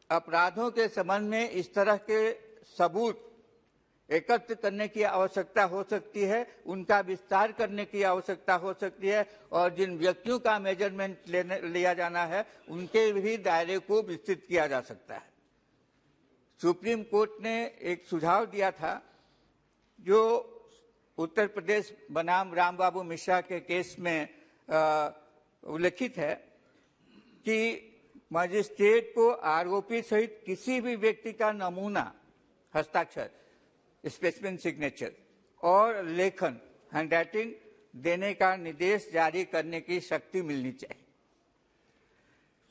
अपराधों के संबंध में इस तरह के सबूत एकत्र करने की आवश्यकता हो सकती है, उनका विस्तार करने की आवश्यकता हो सकती है और जिन व्यक्तियों का मेजरमेंट लिया जाना है उनके भी दायरे को विस्तृत किया जा सकता है। सुप्रीम कोर्ट ने एक सुझाव दिया था जो उत्तर प्रदेश बनाम रामबाबू मिश्रा के केस में उल्लेखित है कि मजिस्ट्रेट को आरोपी सहित किसी भी व्यक्ति का नमूना, हस्ताक्षर, स्पेसिमेन सिग्नेचर और लेखन, हैंडराइटिंग देने का निर्देश जारी करने की शक्ति मिलनी चाहिए।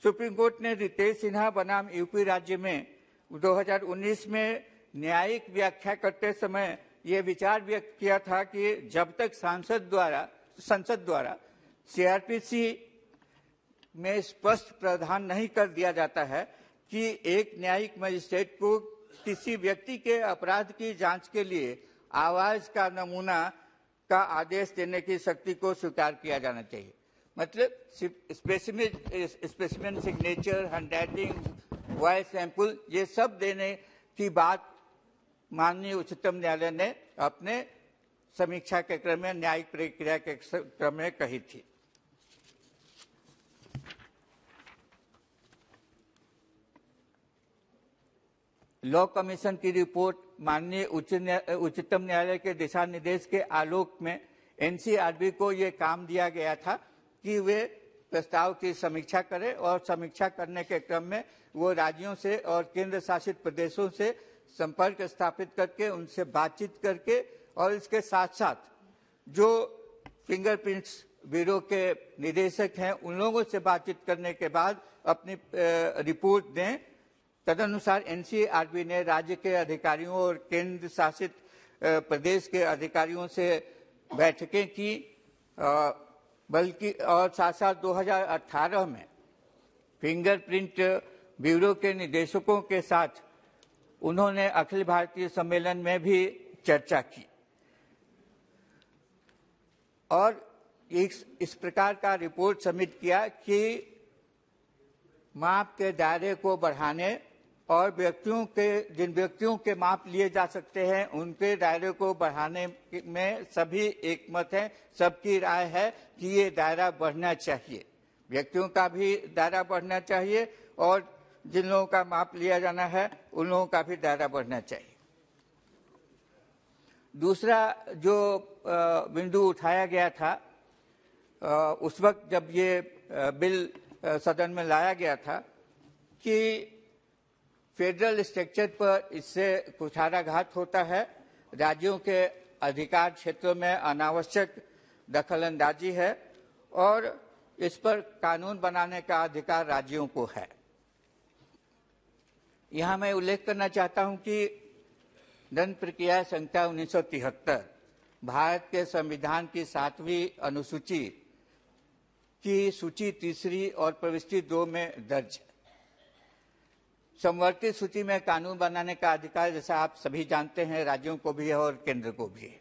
सुप्रीम कोर्ट ने रितेश सिन्हा बनाम यूपी राज्य में 2019 में न्यायिक व्याख्या करते समय ये विचार व्यक्त किया था कि जब तक संसद द्वारा सीआरपीसी में स्पष्ट प्रावधान नहीं कर दिया जाता है कि एक न्यायिक मजिस्ट्रेट को किसी व्यक्ति के अपराध की जांच के लिए आवाज का नमूना का आदेश देने की शक्ति को स्वीकार किया जाना चाहिए। मतलब specimen signature, handwriting, voice sample, ये सब देने की बात माननीय उच्चतम न्यायालय ने अपने समीक्षा के क्रम में, न्यायिक प्रक्रिया के क्रम में कही थी। लॉ कमीशन की रिपोर्ट माननीय उच्चतम न्यायालय के दिशा निर्देश के आलोक में एनसीआरबी को ये काम दिया गया था कि वे प्रस्ताव की समीक्षा करें और समीक्षा करने के क्रम में वो राज्यों से और केंद्र शासित प्रदेशों से संपर्क स्थापित करके, उनसे बातचीत करके और इसके साथ साथ जो फिंगरप्रिंट्स ब्यूरो के निदेशक हैं उन लोगों से बातचीत करने के बाद अपनी रिपोर्ट दें। तदनुसार एनसीआरबी ने राज्य के अधिकारियों और केंद्र शासित प्रदेश के अधिकारियों से बैठकें की, बल्कि और साथ साथ 2018 में फिंगरप्रिंट ब्यूरो के निदेशकों के साथ उन्होंने अखिल भारतीय सम्मेलन में भी चर्चा की और इस प्रकार का रिपोर्ट सबमिट किया कि माप के दायरे को बढ़ाने और जिन व्यक्तियों के माप लिए जा सकते हैं उनके दायरे को बढ़ाने में सभी एकमत हैं, सबकी राय है कि ये दायरा बढ़ना चाहिए, व्यक्तियों का भी दायरा बढ़ना चाहिए और जिन लोगों का माप लिया जाना है उन लोगों का भी दायरा बढ़ना चाहिए। दूसरा जो बिंदु उठाया गया था उस वक्त जब ये बिल सदन में लाया गया था कि फेडरल स्ट्रक्चर पर इससे कुठाराघात होता है, राज्यों के अधिकार क्षेत्रों में अनावश्यक दखलंदाजी है और इस पर कानून बनाने का अधिकार राज्यों को है। यहाँ मैं उल्लेख करना चाहता हूँ कि दंड प्रक्रिया संहिता 1973 भारत के संविधान की 7वीं अनुसूची की सूची 3 और प्रविष्टि 2 में दर्ज है। समवर्ती सूची में कानून बनाने का अधिकार, जैसा आप सभी जानते हैं, राज्यों को भी है और केंद्र को भी है।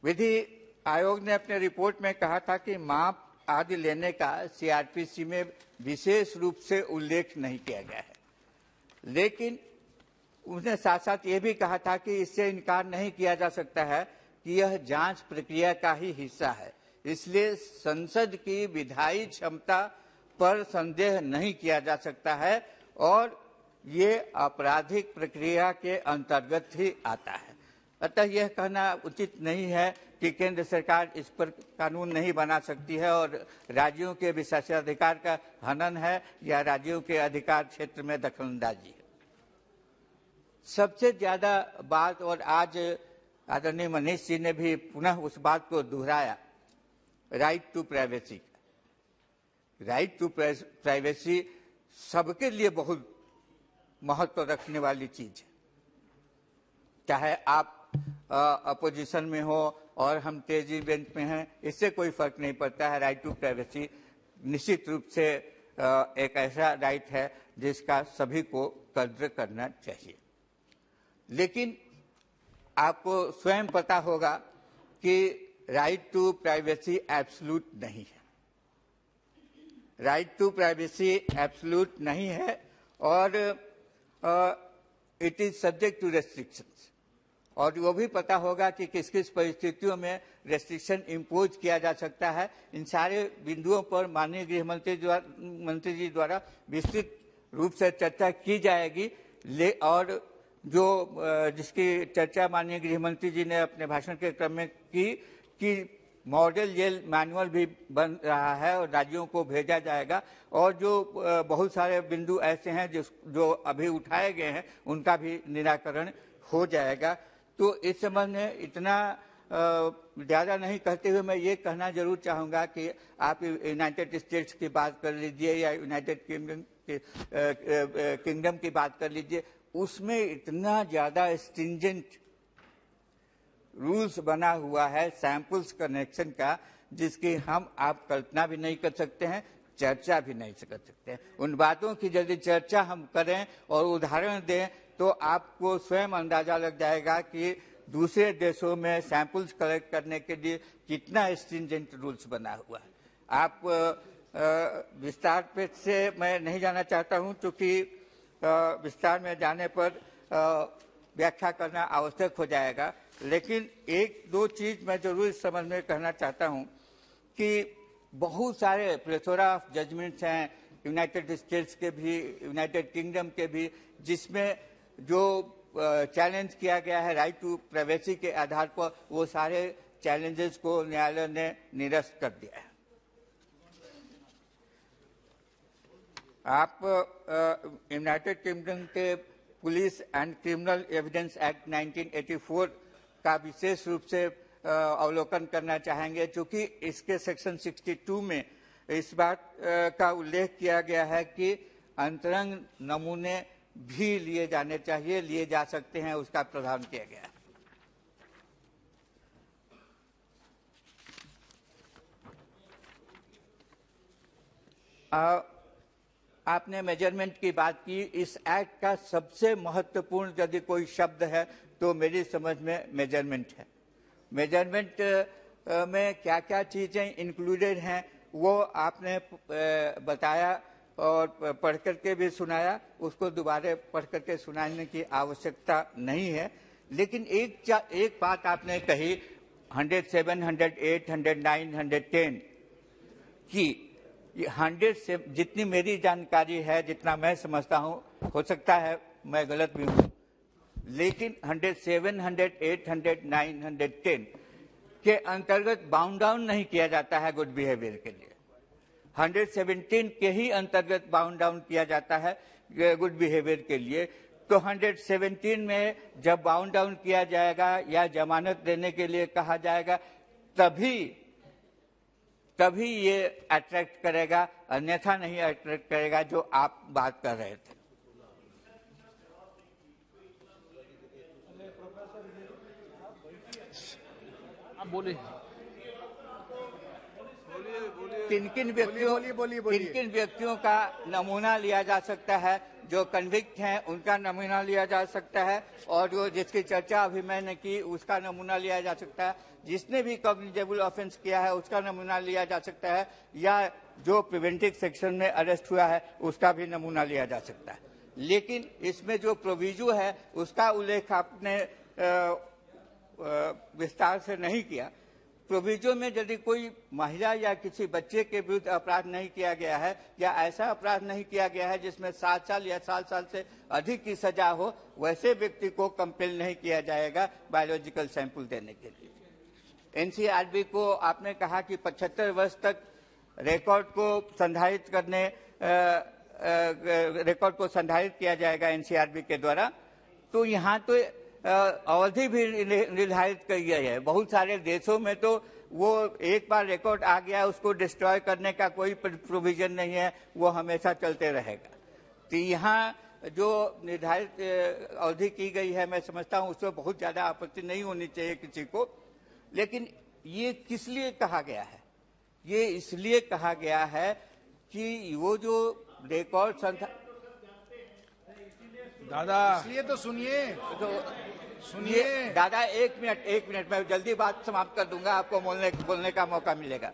विधि आयोग ने अपने रिपोर्ट में कहा था कि माप आदि लेने का सीआरपीसी में विशेष रूप से उल्लेख नहीं किया गया है, लेकिन उसने साथ साथ ये भी कहा था कि इससे इनकार नहीं किया जा सकता है कि यह जांच प्रक्रिया का ही हिस्सा है, इसलिए संसद की विधायी क्षमता पर संदेह नहीं किया जा सकता है और ये आपराधिक प्रक्रिया के अंतर्गत ही आता है। अतः यह कहना उचित नहीं है कि केंद्र सरकार इस पर कानून नहीं बना सकती है और राज्यों के विशेषाधिकार का हनन है या राज्यों के अधिकार क्षेत्र में दखलंदाजी है। सबसे ज्यादा बात, और आज आदरणीय मनीष जी ने भी पुनः उस बात को दोहराया, right to privacy. Right to privacy सबके लिए बहुत महत्व रखने वाली चीज है, चाहे आप अपोजिशन में हो और हम तेजी बेंच में हैं, इससे कोई फर्क नहीं पड़ता है। राइट टू प्राइवेसी निश्चित रूप से एक ऐसा राइट है जिसका सभी को कद्र करना चाहिए, लेकिन आपको स्वयं पता होगा कि राइट टू प्राइवेसी एब्सोल्यूट नहीं है। राइट टू प्राइवेसी एब्सोल्यूट नहीं है और it is subject to restrictions, और वो भी पता होगा कि किस किस परिस्थितियों में रेस्ट्रिक्शन इम्पोज किया जा सकता है। इन सारे बिंदुओं पर माननीय गृह मंत्री जी द्वारा विस्तृत रूप से चर्चा की जाएगी। और जो जिसकी चर्चा माननीय गृह मंत्री जी ने अपने भाषण के क्रम में की कि मॉडल जेल मैनुअल भी बन रहा है और राज्यों को भेजा जाएगा, और जो बहुत सारे बिंदु ऐसे हैं जो अभी उठाए गए हैं उनका भी निराकरण हो जाएगा। तो इस संबंध में इतना ज़्यादा नहीं कहते हुए मैं ये कहना जरूर चाहूँगा कि आप यूनाइटेड स्टेट्स की बात कर लीजिए या यूनाइटेड किंगडम की बात कर लीजिए, उसमें इतना ज़्यादा स्ट्रिंजेंट रूल्स बना हुआ है सैंपल्स कनेक्शन का, जिसकी हम आप कल्पना भी नहीं कर सकते हैं, चर्चा भी नहीं कर सकते हैं। उन बातों की यदि चर्चा हम करें और उदाहरण दें तो आपको स्वयं अंदाजा लग जाएगा कि दूसरे देशों में सैंपल्स कलेक्ट करने के लिए कितना स्ट्रिंजेंट रूल्स बना हुआ है। आप विस्तार पे से मैं नहीं जाना चाहता हूं, क्योंकि विस्तार में जाने पर व्याख्या करना आवश्यक हो जाएगा। लेकिन एक दो चीज मैं जरूर इस संबंध में कहना चाहता हूं कि बहुत सारे प्लेथोरा ऑफ जजमेंट्स हैं यूनाइटेड स्टेट्स के भी, यूनाइटेड किंगडम के भी, जिसमें जो चैलेंज किया गया है राइट टू प्राइवेसी के आधार पर, वो सारे चैलेंजेस को न्यायालय ने निरस्त कर दिया है। आप यूनाइटेड किंगडम के police and criminal evidence act 1984 का विशेष रूप से अवलोकन करना चाहेंगे, क्योंकि इसके सेक्शन 62 में इस बात का उल्लेख किया गया है कि अंतरंग नमूने भी लिए जाने चाहिए, लिए जा सकते हैं, उसका प्रावधान किया गया है। आपने मेजरमेंट की बात की। इस एक्ट का सबसे महत्वपूर्ण यदि कोई शब्द है तो मेरी समझ में मेजरमेंट है। मेजरमेंट में क्या क्या चीजें इंक्लूडेड हैं वो आपने बताया और पढ़ करके भी सुनाया, उसको दोबारा पढ़ करके सुनाने की आवश्यकता नहीं है। लेकिन एक बात आपने कही 107, 108, 109, 110 की 100 से जितनी मेरी जानकारी है, जितना मैं समझता हूँ, हो सकता है मैं गलत भी हूँ, लेकिन 107, 108, 109, 110 के अंतर्गत बाउंड डाउन नहीं किया जाता है गुड बिहेवियर के लिए। 117 के ही अंतर्गत बाउंड डाउन किया जाता है गुड बिहेवियर के लिए। तो 117 में जब बाउंड डाउन किया जाएगा या जमानत देने के लिए कहा जाएगा, तभी ये अट्रैक्ट करेगा, अन्यथा नहीं अट्रैक्ट करेगा, जो आप बात कर रहे थे। आप बोलिए। किन किन व्यक्तियों का नमूना लिया जा सकता है, जो कन्विक्ट हैं उनका नमूना लिया जा सकता है, और जो जिसकी चर्चा अभी मैंने की उसका नमूना लिया जा सकता है, जिसने भी कॉग्निजेबल ऑफेंस किया है उसका नमूना लिया जा सकता है, या जो प्रिवेंटिव सेक्शन में अरेस्ट हुआ है उसका भी नमूना लिया जा सकता है। लेकिन इसमें जो प्रोविजो है उसका उल्लेख आपने विस्तार से नहीं किया। प्रोविजो में यदि कोई महिला या किसी बच्चे के विरुद्ध अपराध नहीं किया गया है, या ऐसा अपराध नहीं किया गया है जिसमें 7 साल या 7 साल से अधिक की सजा हो, वैसे व्यक्ति को कंपेल नहीं किया जाएगा बायोलॉजिकल सैंपल देने के लिए। एनसीआरबी को आपने कहा कि 75 वर्ष तक रिकॉर्ड को संधारित किया जाएगा एनसीआरबी के द्वारा। तो यहाँ तो अवधि भी निर्धारित की गई है। बहुत सारे देशों में तो वो एक बार रिकॉर्ड आ गया उसको डिस्ट्रॉय करने का कोई प्रोविजन नहीं है, वो हमेशा चलते रहेगा। तो यहाँ जो निर्धारित अवधि की गई है, मैं समझता हूँ उसमें बहुत ज्यादा आपत्ति नहीं होनी चाहिए किसी को। लेकिन ये किस लिए कहा गया है? ये इसलिए कहा गया है कि वो जो रिकॉर्ड दादा, इसलिए तो सुनिए दादा, एक मिनट मैं जल्दी बात समाप्त कर दूंगा, आपको बोलने का मौका मिलेगा।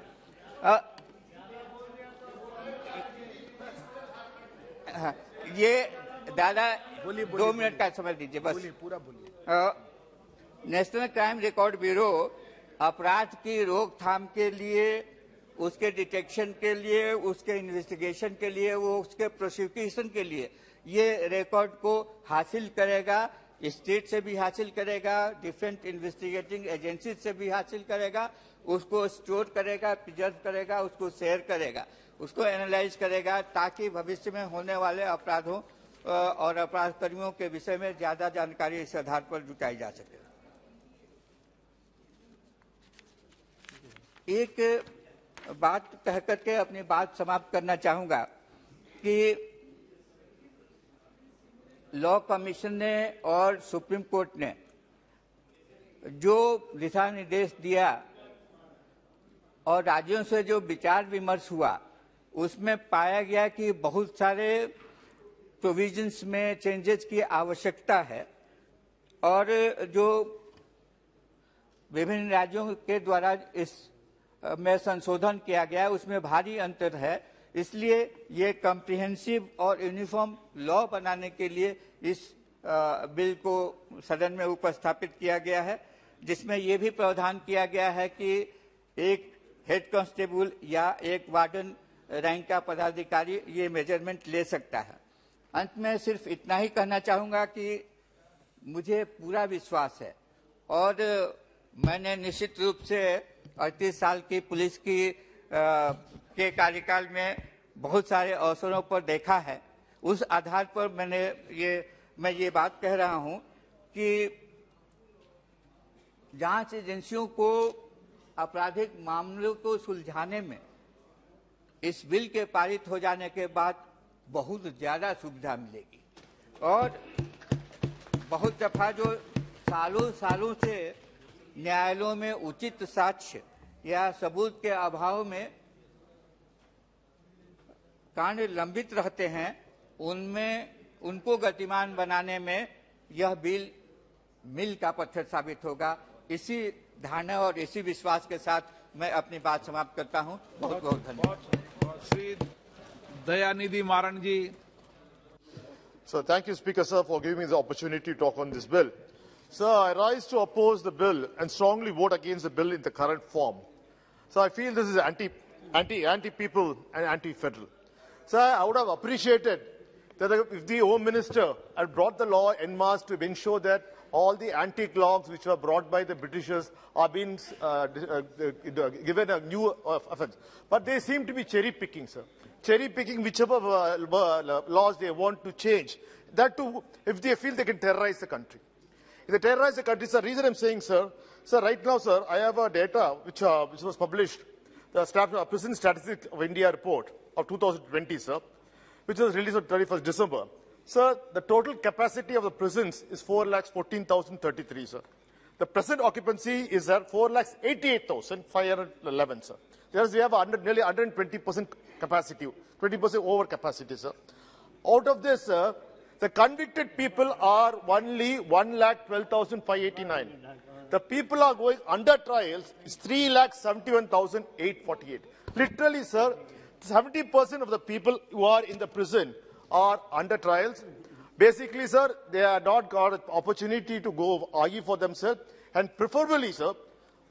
ये दादा बोलिए, 2 मिनट का समय दीजिए बस। बोलिए, पूरा बोलिए। नेशनल क्राइम रिकॉर्ड ब्यूरो अपराध की रोकथाम के लिए, उसके डिटेक्शन के लिए, उसके इन्वेस्टिगेशन के लिए, वो उसके प्रोसिक्यूशन के लिए ये रिकॉर्ड को हासिल करेगा, स्टेट से भी हासिल करेगा, डिफरेंट इन्वेस्टिगेटिंग एजेंसी से भी हासिल करेगा, उसको स्टोर करेगा, प्रिजर्व करेगा, उसको शेयर करेगा, उसको एनालाइज करेगा, ताकि भविष्य में होने वाले अपराधों और अपराध कर्मियों के विषय में ज्यादा जानकारी इस आधार पर जुटाई जा सके। एक बात कह करके अपनी बात समाप्त करना चाहूंगा कि लॉ कमीशन ने और सुप्रीम कोर्ट ने जो दिशा निर्देश दिया और राज्यों से जो विचार विमर्श हुआ, उसमें पाया गया कि बहुत सारे प्रोविजंस में चेंजेस की आवश्यकता है और जो विभिन्न राज्यों के द्वारा इस में संशोधन किया गया है उसमें भारी अंतर है। इसलिए ये कॉम्प्रिहेंसिव और यूनिफॉर्म लॉ बनाने के लिए इस बिल को सदन में उपस्थापित किया गया है, जिसमें ये भी प्रावधान किया गया है कि एक हेड कांस्टेबल या एक वार्डन रैंक का पदाधिकारी ये मेजरमेंट ले सकता है। अंत में सिर्फ इतना ही कहना चाहूंगा कि मुझे पूरा विश्वास है और मैंने निश्चित रूप से 38 साल की पुलिस की के कार्यकाल में बहुत सारे अवसरों पर देखा है। उस आधार पर मैं ये बात कह रहा हूं कि जांच एजेंसियों को आपराधिक मामलों को सुलझाने में इस बिल के पारित हो जाने के बाद बहुत ज्यादा सुविधा मिलेगी और बहुत दफा जो सालों से न्यायालयों में उचित साक्ष्य या सबूत के अभाव में कांड लंबित रहते हैं, उनको गतिमान बनाने में यह बिल मील का पत्थर साबित होगा। इसी धारणा और इसी विश्वास के साथ मैं अपनी बात समाप्त करता हूं। बहुत बहुत धन्यवाद। श्री दयानिधि मारण जी। So thank you, Speaker, sir, for giving me the opportunity to talk on this bill. Sir, I rise to oppose the bill and strongly vote against the bill in the current form. So I feel this is anti-people and anti-federal. Sir, I would have appreciated that if the Home Minister had brought the law en masse to ensure that all the antique logs which were brought by the Britishers are being given a new offence. But they seem to be cherry-picking, sir. Cherry-picking whichever laws they want to change. That too, if they feel they can terrorize the country. If they terrorize the country, sir, the reason I'm saying, sir, right now, sir, I have a data which was published, the Prison Statistics of India report of 2020, sir, which was released on 31st December. Sir, the total capacity of the prisons is 4,14,033, sir. The present occupancy is at 4,88,511, sir. Whereas we have nearly 120% capacity, 20% over capacity, sir. Out of this, sir, the convicted people are only 1,12,589. The people are going under trials is 3,71,848. Literally, sir, 70% of the people who are in the prison are under trials. Basically, sir, they have not got an opportunity to go argue for themselves. And preferably, sir,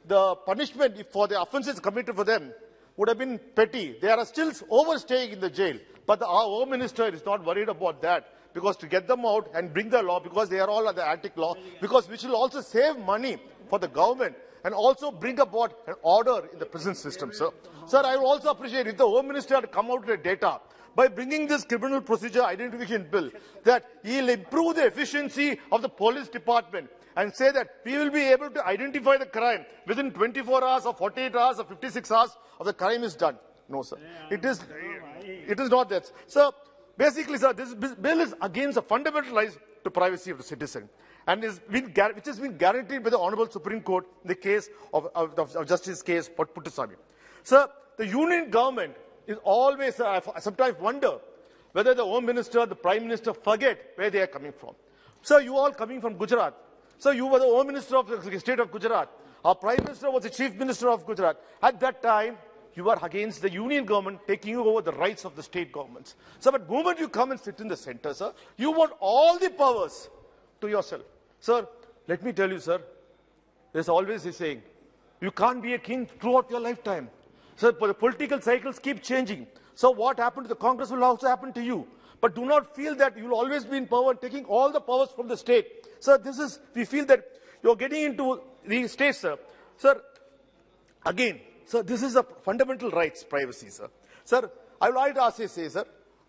the punishment for the offences committed for them would have been petty. They are still overstaying in the jail. But our Home Minister is not worried about that, because to get them out and bring the law, because they are all under the antique law, because which will also save money for the government and also bring about an order in the prison system, sir. Sir, I would also appreciate if the Home Minister had come out with data by bringing this criminal procedure identification bill, that he will improve the efficiency of the police department and say that we will be able to identify the crime within 24 hours or 48 hours or 56 hours of the crime is done. No, sir. It is not that. Sir, basically, sir, this bill is against the fundamental rights to privacy of the citizen, and which has been guaranteed by the Honorable Supreme Court in the case of Justice case Puttaswamy. Sir, the union government is always, I sometimes wonder whether the Home Minister, the Prime Minister forget where they are coming from. Sir, you all coming from Gujarat. Sir, you were the Home Minister of the state of Gujarat. Our Prime Minister was the Chief Minister of Gujarat. At that time, you are against the union government taking over the rights of the state governments. So, but the moment you come and sit in the center, sir, you want all the powers to yourself. Sir, let me tell you, sir, there's always a saying, you can't be a king throughout your lifetime. Sir, the political cycles keep changing. So what happened to the Congress will also happen to you. But do not feel that you'll always be in power, taking all the powers from the state. Sir, we feel that you're getting into the state, sir. Sir, again, sir, this is a fundamental rights, privacy, sir. Sir, I would like to ask you, sir,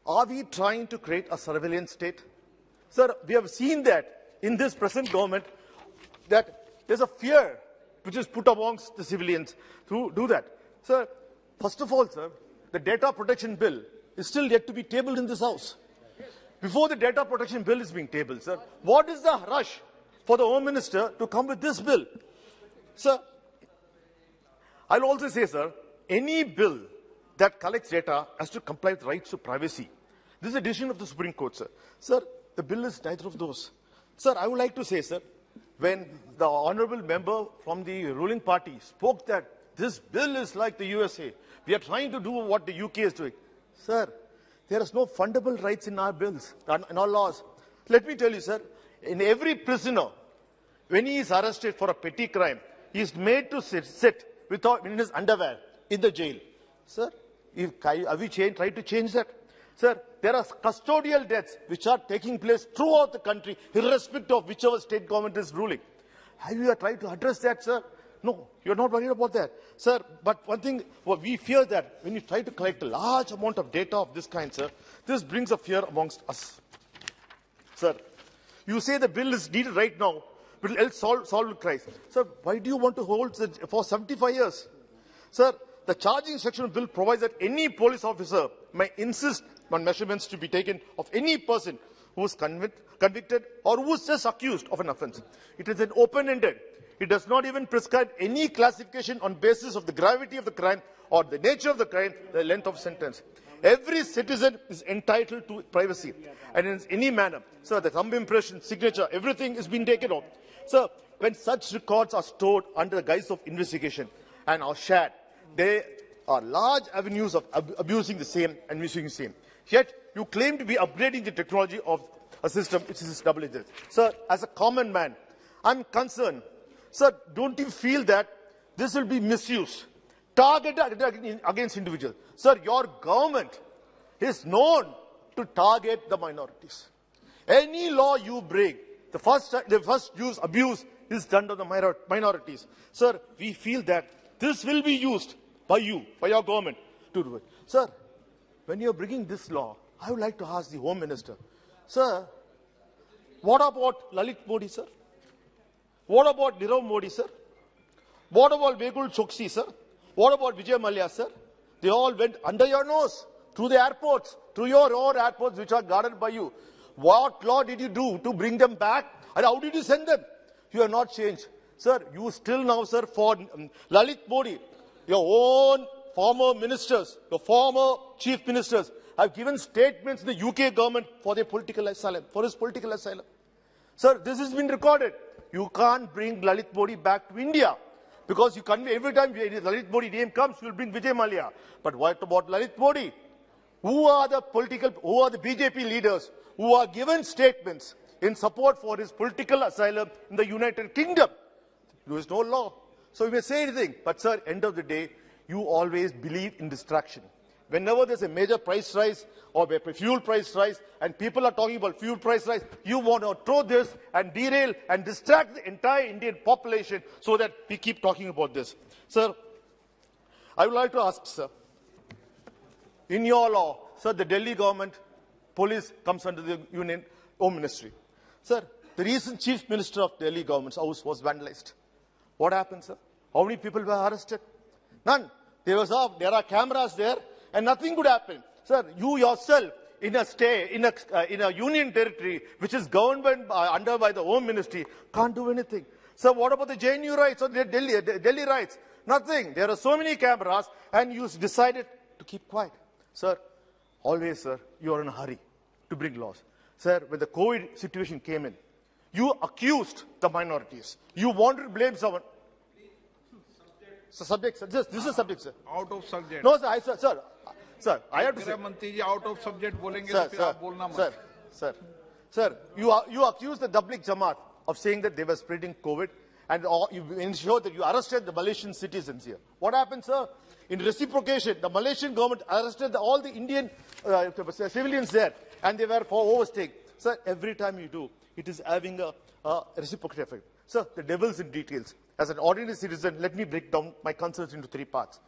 are we trying to create a surveillance state? Sir, we have seen that in this present government, that there's a fear which is put amongst the civilians to do that. Sir, first of all, sir, the data protection bill is still yet to be tabled in this house. Before the data protection bill is being tabled, sir, what is the rush for the Home Minister to come with this bill? Sir, I'll also say, sir, any bill that collects data has to comply with rights to privacy. This is a decision of the Supreme Court, sir. Sir, the bill is neither of those. Sir, I would like to say, sir, when the honorable member from the ruling party spoke that this bill is like the USA, we are trying to do what the UK is doing. Sir, there is no fundamental rights in our bills, in our laws. Let me tell you, sir, in every prisoner, when he is arrested for a petty crime, he is made to sit in his underwear in the jail. Sir, have we tried to change that? Sir, there are custodial deaths which are taking place throughout the country, irrespective of whichever state government is ruling. Have you tried to address that, sir? No, you're not worried about that. Sir, but one thing, we fear that when you try to collect a large amount of data of this kind, sir, this brings a fear amongst us. Sir, you say the bill is needed right now, but it will solve the crisis. Sir, why do you want to hold it for 75 years? Sir, the charging section of the bill provides that any police officer may insist on measurements to be taken of any person who is convicted or who is just accused of an offence. It is an open-ended. It does not even prescribe any classification on basis of the gravity of the crime or the nature of the crime, the length of sentence. Every citizen is entitled to privacy, and in any manner. Sir, the thumb impression, signature, everything is being taken off. Sir, when such records are stored under the guise of investigation and are shared, there are large avenues of abusing the same and misusing the same. Yet, you claim to be upgrading the technology of a system which is double-edged. Sir, as a common man, I'm concerned. Sir, don't you feel that this will be misused, targeted against individuals? Sir, your government is known to target the minorities. Any law you break, the first abuse is done to the minorities. Sir, we feel that this will be used by you, by your government, to do it. Sir, when you're bringing this law, I would like to ask the Home Minister, sir, what about Lalit Modi, sir? What about Nirav Modi, sir? What about Mehul Choksi, sir? What about Vijay Mallya, sir? They all went under your nose, through the airports, through your own airports which are guarded by you. What law did you do to bring them back? And how did you send them? You have not changed. Sir, you still now, sir, for Lalit Modi, your own former ministers, your former chief ministers have given statements to the UK government for their political asylum, for his political asylum. Sir, this has been recorded. You can't bring Lalit Modi back to India because you can't, every time Lalit Modi name comes, you'll bring Vijay Mallya. But what about Lalit Modi? Who are the BJP leaders who are given statements in support for his political asylum in the United Kingdom? There is no law. So you may say anything, but sir, end of the day, you always believe in distraction. Whenever there's a major price rise or a fuel price rise and people are talking about fuel price rise, you want to throw this and derail and distract the entire Indian population so that we keep talking about this. Sir, I would like to ask, sir, in your law, sir, the Delhi government, police comes under the Union Home Ministry. Sir, the recent Chief Minister of Delhi government's house was vandalized. What happened, sir? How many people were arrested? None. There are cameras there, and nothing could happen. Sir, you yourself, in a union territory which is governed by the Home Ministry, can't do anything. Sir, what about the JNU rights or the Delhi rights? Nothing. There are so many cameras, and you decided to keep quiet. Sir, always, sir, you are in a hurry to bring laws. Sir, when the COVID situation came in, you accused the minorities. You wanted to blame someone. subject, sir. This is subject, sir. Out of subject No, sir, sir, I have to say. गृह मंत्री जी out of subject बोलेंगे Sir, तो फिर sir, आप बोलना मत. sir, you accuse the Tabligh Jamaat of saying that they were spreading COVID, and you ensure that you arrested the Malaysian citizens here. What happened, sir? In reciprocation, the Malaysian government arrested all the Indian civilians there, and they were for overstaying. Sir, every time you do, it is having a reciprocal effect. Sir, the devil's in details. As an ordinary citizen, let me break down my concerns into three parts.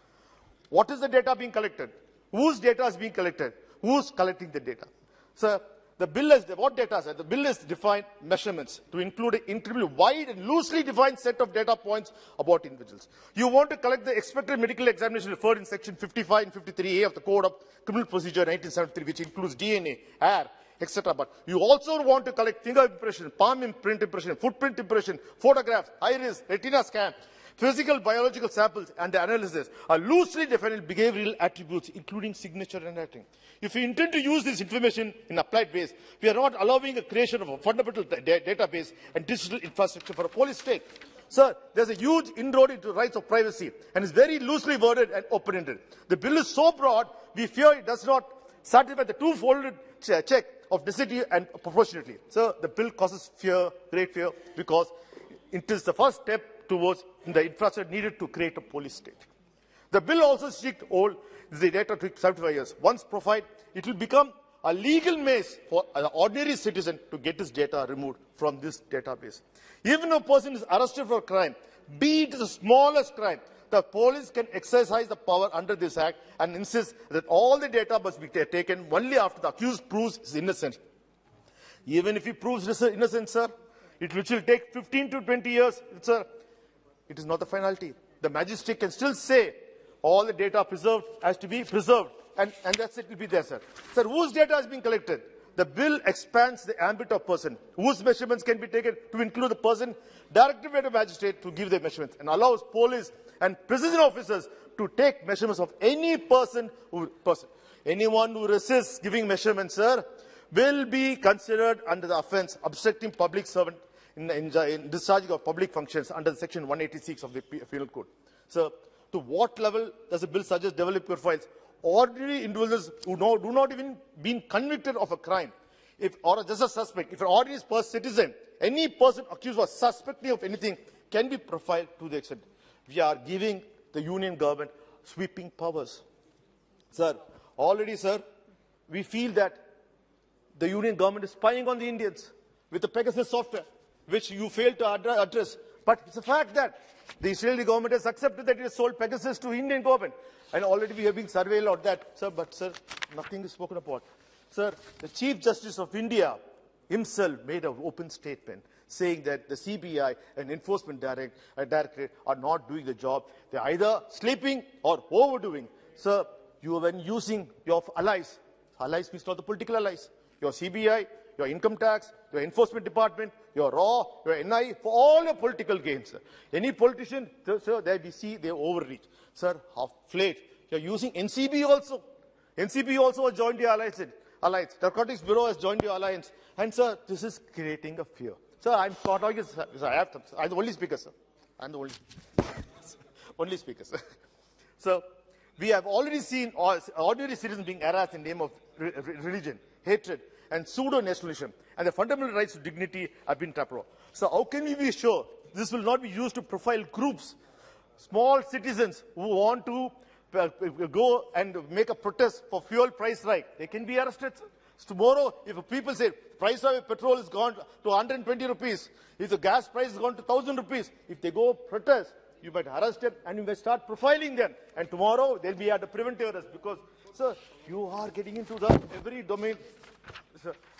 What is the data being collected? Whose data is being collected? Who's collecting the data? Sir, the bill is, what data is? The bill is defined measurements to include an incredibly wide and loosely defined set of data points about individuals. You want to collect the expected medical examination referred in section 55 and 53A of the Code of Criminal Procedure 1973, which includes DNA, hair, etc. But you also want to collect finger impression, palm imprint impression, footprint impression, photographs, iris, retina scan, physical biological samples, and the analysis are loosely defined behavioral attributes, including signature and handwriting. If we intend to use this information in applied ways, we are not allowing a creation of a fundamental database and digital infrastructure for a police state. Sir, there's a huge inroad into rights of privacy and is very loosely worded and open-ended. The bill is so broad, we fear it does not satisfy the two-folded check of necessity and proportionality. Sir, the bill causes fear, great fear, because it is the first step towards the infrastructure needed to create a police state. The bill also seeks to hold the data to 75 years. Once profiled, it will become a legal maze for an ordinary citizen to get his data removed from this database. Even if a person is arrested for a crime, be it the smallest crime, the police can exercise the power under this act and insist that all the data must be taken only after the accused proves his innocence. Even if he proves his innocence, sir, which will take 15 to 20 years, sir, it is not the finality. The magistrate can still say all the data preserved has to be preserved, and that's it will be there, sir. Sir, whose data is being collected? The bill expands the ambit of person whose measurements can be taken to include the person directed by the magistrate to give the measurements, and allows police and prison officers to take measurements of any person. Anyone who resists giving measurements, sir, will be considered under the offence obstructing public servant in discharging of public functions under section 186 of the Penal Code. So, to what level does the bill suggest develop profiles? Ordinary individuals who do not even been convicted of a crime, or just a suspect, if an ordinary citizen, any person accused or suspected of anything, can be profiled to the extent. We are giving the union government sweeping powers. Sir, already, sir, we feel that the union government is spying on the Indians with the Pegasus software, which you failed to address. But it's a fact that the Israeli government has accepted that it has sold Pegasus to Indian government. And already we have been surveilled on that, sir. But, sir, nothing is spoken about. Sir, the Chief Justice of India himself made an open statement saying that the CBI and Enforcement Directorate are not doing the job. They're either sleeping or overdoing. Sir, you have been using your allies. Allies means not the political allies. Your CBI, your income tax, your enforcement department, your RAW, your NI, for all your political gains. Sir. Any politician, sir, there we see they overreach. Sir, half flat. You're using NCB also. NCB also has joined your alliance. Narcotics Bureau has joined your alliance. And, sir, this is creating a fear. Sir, I'm not talking, sir. I'm the only speaker, sir. I'm the only speaker, sir. So, we have already seen ordinary citizens being harassed in the name of religion, hatred, and pseudo-nationalism, and the fundamental rights to dignity have been trampled on. So how can we be sure this will not be used to profile groups, small citizens who want to go and make a protest for fuel price hike? They can be arrested. So tomorrow, if people say price of petrol is gone to 120 rupees, if the gas price is gone to 1,000 rupees, if they go protest, you might arrest them and you may start profiling them. And tomorrow, they'll be at the preventive arrest because, sir, you are getting into the every domain.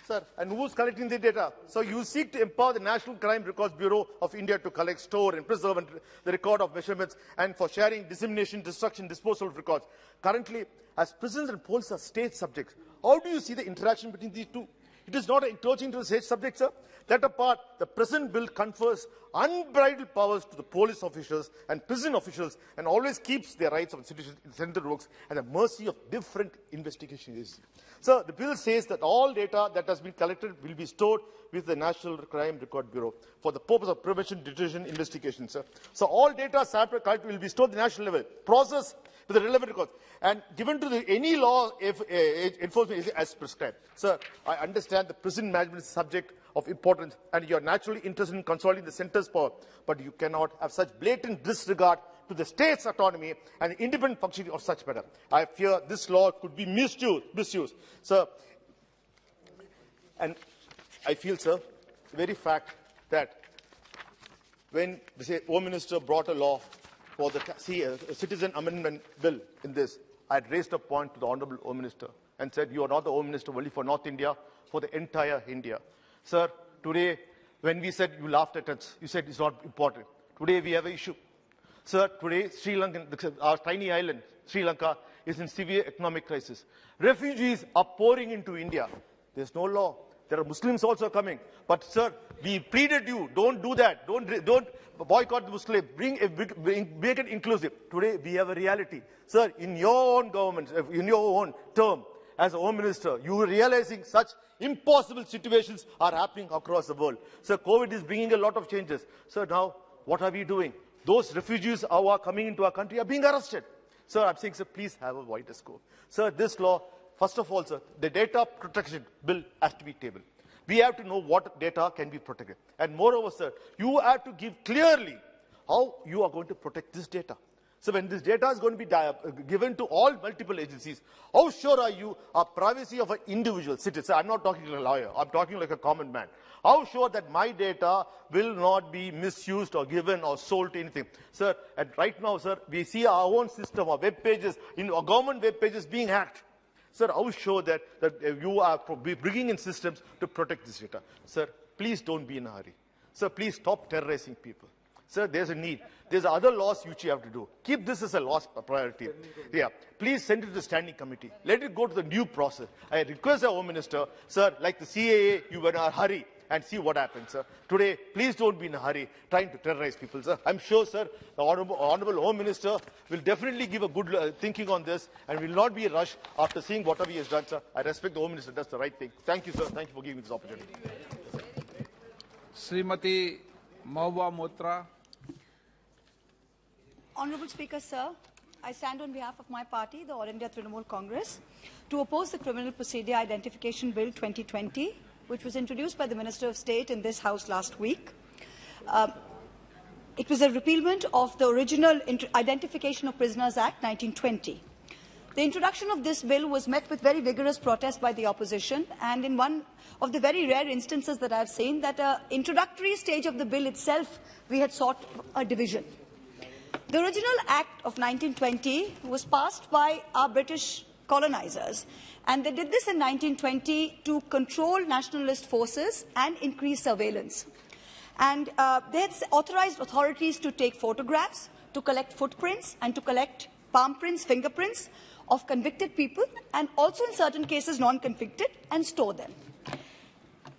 Sir, and who's collecting the data? So you seek to empower the National Crime Records Bureau of India to collect, store, and preserve the record of measurements, and for sharing, dissemination, destruction, disposal of records. Currently, as prisons and police are state subjects, how do you see the interaction between these two? It is not encroaching into the state subject, sir. That apart, the present bill confers unbridled powers to the police officials and prison officials and always keeps their rights of the citizens in the center works at the mercy of different investigation agencies. So the bill says that all data that has been collected will be stored with the National Crime Record Bureau for the purpose of prevention, detection, investigation, sir. So all data sample collected will be stored at the national level, processed with the relevant records, and given to any law enforcement as prescribed. Sir, I understand the prison management is subject of importance, and you are naturally interested in consolidating the centre's power, but you cannot have such blatant disregard to the state's autonomy and independent functioning of such matter. I fear this law could be misused. Sir, and I feel, sir, the very fact that when the Home Minister brought a law for the citizen amendment bill in this, I had raised a point to the Honourable Home Minister and said, you are not the Home Minister only for North India, for the entire India. Sir, today, when we said you laughed at us, you said it's not important. Today we have an issue. Sir, today Sri Lanka, our tiny island, Sri Lanka, is in severe economic crisis. Refugees are pouring into India. There's no law. There are Muslims also coming. But sir, we pleaded you, don't do that. Don't boycott the Muslim. Make it inclusive. Today we have a reality. Sir, in your own government, in your own term, as a Home Minister, you are realizing such impossible situations are happening across the world. Sir, COVID is bringing a lot of changes. Sir, now, what are we doing? Those refugees who are coming into our country are being arrested. Sir, I'm saying, sir, please have a wider scope. Sir, this law, first of all, sir, the data protection bill has to be tabled. We have to know what data can be protected. And moreover, sir, you have to give clearly how you are going to protect this data. So when this data is going to be given to all multiple agencies, how sure are you of privacy of an individual citizen? I'm not talking like a lawyer. I'm talking like a common man. How sure that my data will not be misused or given or sold to anything? Sir, and right now, sir, we see our own system of web pages, our government web pages being hacked. Sir, how sure that you are bringing in systems to protect this data? Sir, please don't be in a hurry. Sir, please stop terrorizing people. Sir, there's a need. There's other laws which you have to do. Keep this as a law priority. Yeah. Please send it to the standing committee. Let it go to the new process. I request the Home Minister, sir, like the CAA, you were in a hurry and see what happens, sir. Today, please don't be in a hurry trying to terrorize people, sir. I'm sure, sir, the Honourable Home Minister will definitely give a good thinking on this and will not be a rush after seeing whatever he has done, sir. I respect the Home Minister does the right thing. Thank you, sir. Thank you for giving me this opportunity. Srimati Mahua Motra. Honourable Speaker, sir, I stand on behalf of my party, the All India Trinamool Congress, to oppose the Criminal Procedure Identification Bill 2020, which was introduced by the Minister of State in this House last week. It was a repealment of the original Identification of Prisoners Act 1920. The introduction of this bill was met with very vigorous protest by the opposition, and in one of the very rare instances that I have seen, that an introductory stage of the bill itself, we had sought a division. The original Act of 1920 was passed by our British colonizers, and they did this in 1920 to control nationalist forces and increase surveillance. And they had authorized authorities to take photographs, to collect footprints, and to collect palm prints, fingerprints of convicted people, and also in certain cases non-convicted, and store them.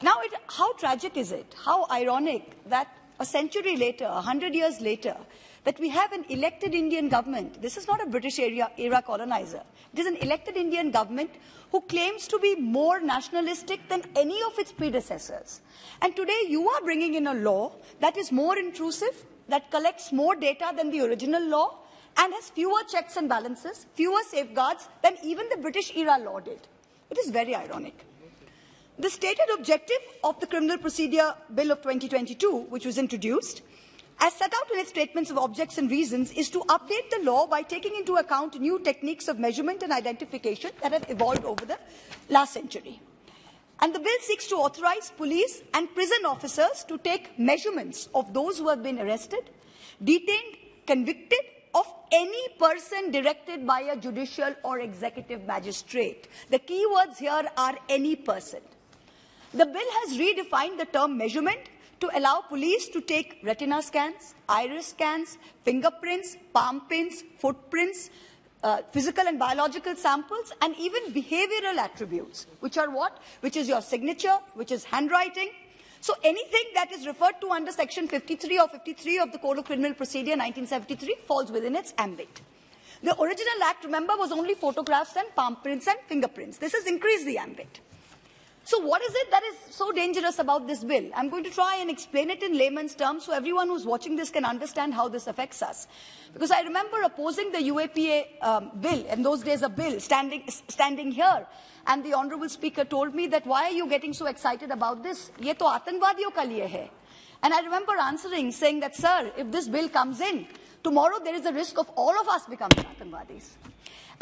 Now, how tragic is it, how ironic that a century later, 100 years later, that we have an elected Indian government. This is not a British era colonizer. It is an elected Indian government who claims to be more nationalistic than any of its predecessors. And today you are bringing in a law that is more intrusive, that collects more data than the original law, and has fewer checks and balances, fewer safeguards than even the British era law did. It is very ironic. The stated objective of the Criminal Procedure Bill of 2022, which was introduced, as set out in its statements of objects and reasons, is to update the law by taking into account new techniques of measurement and identification that have evolved over the last century. And the bill seeks to authorize police and prison officers to take measurements of those who have been arrested, detained, convicted of any person directed by a judicial or executive magistrate. The key words here are any person. The bill has redefined the term measurement to allow police to take retina scans, iris scans, fingerprints, palm prints, footprints, physical and biological samples, and even behavioral attributes, which are what? Which is your signature, which is handwriting. So anything that is referred to under Section 53 or 53 of the Code of Criminal Procedure 1973 falls within its ambit. The original act, remember, was only photographs and palm prints and fingerprints. This has increased the ambit. So what is it that is so dangerous about this bill? I'm going to try and explain it in layman's terms so everyone who's watching this can understand how this affects us. Because I remember opposing the UAPA bill, in those days a bill, standing here, and the Honourable Speaker told me that, why are you getting so excited about this? Ye to aatanwadiyon ka liye hai. And I remember answering, saying that, sir, if this bill comes in, tomorrow there is a risk of all of us becoming aatanwadis.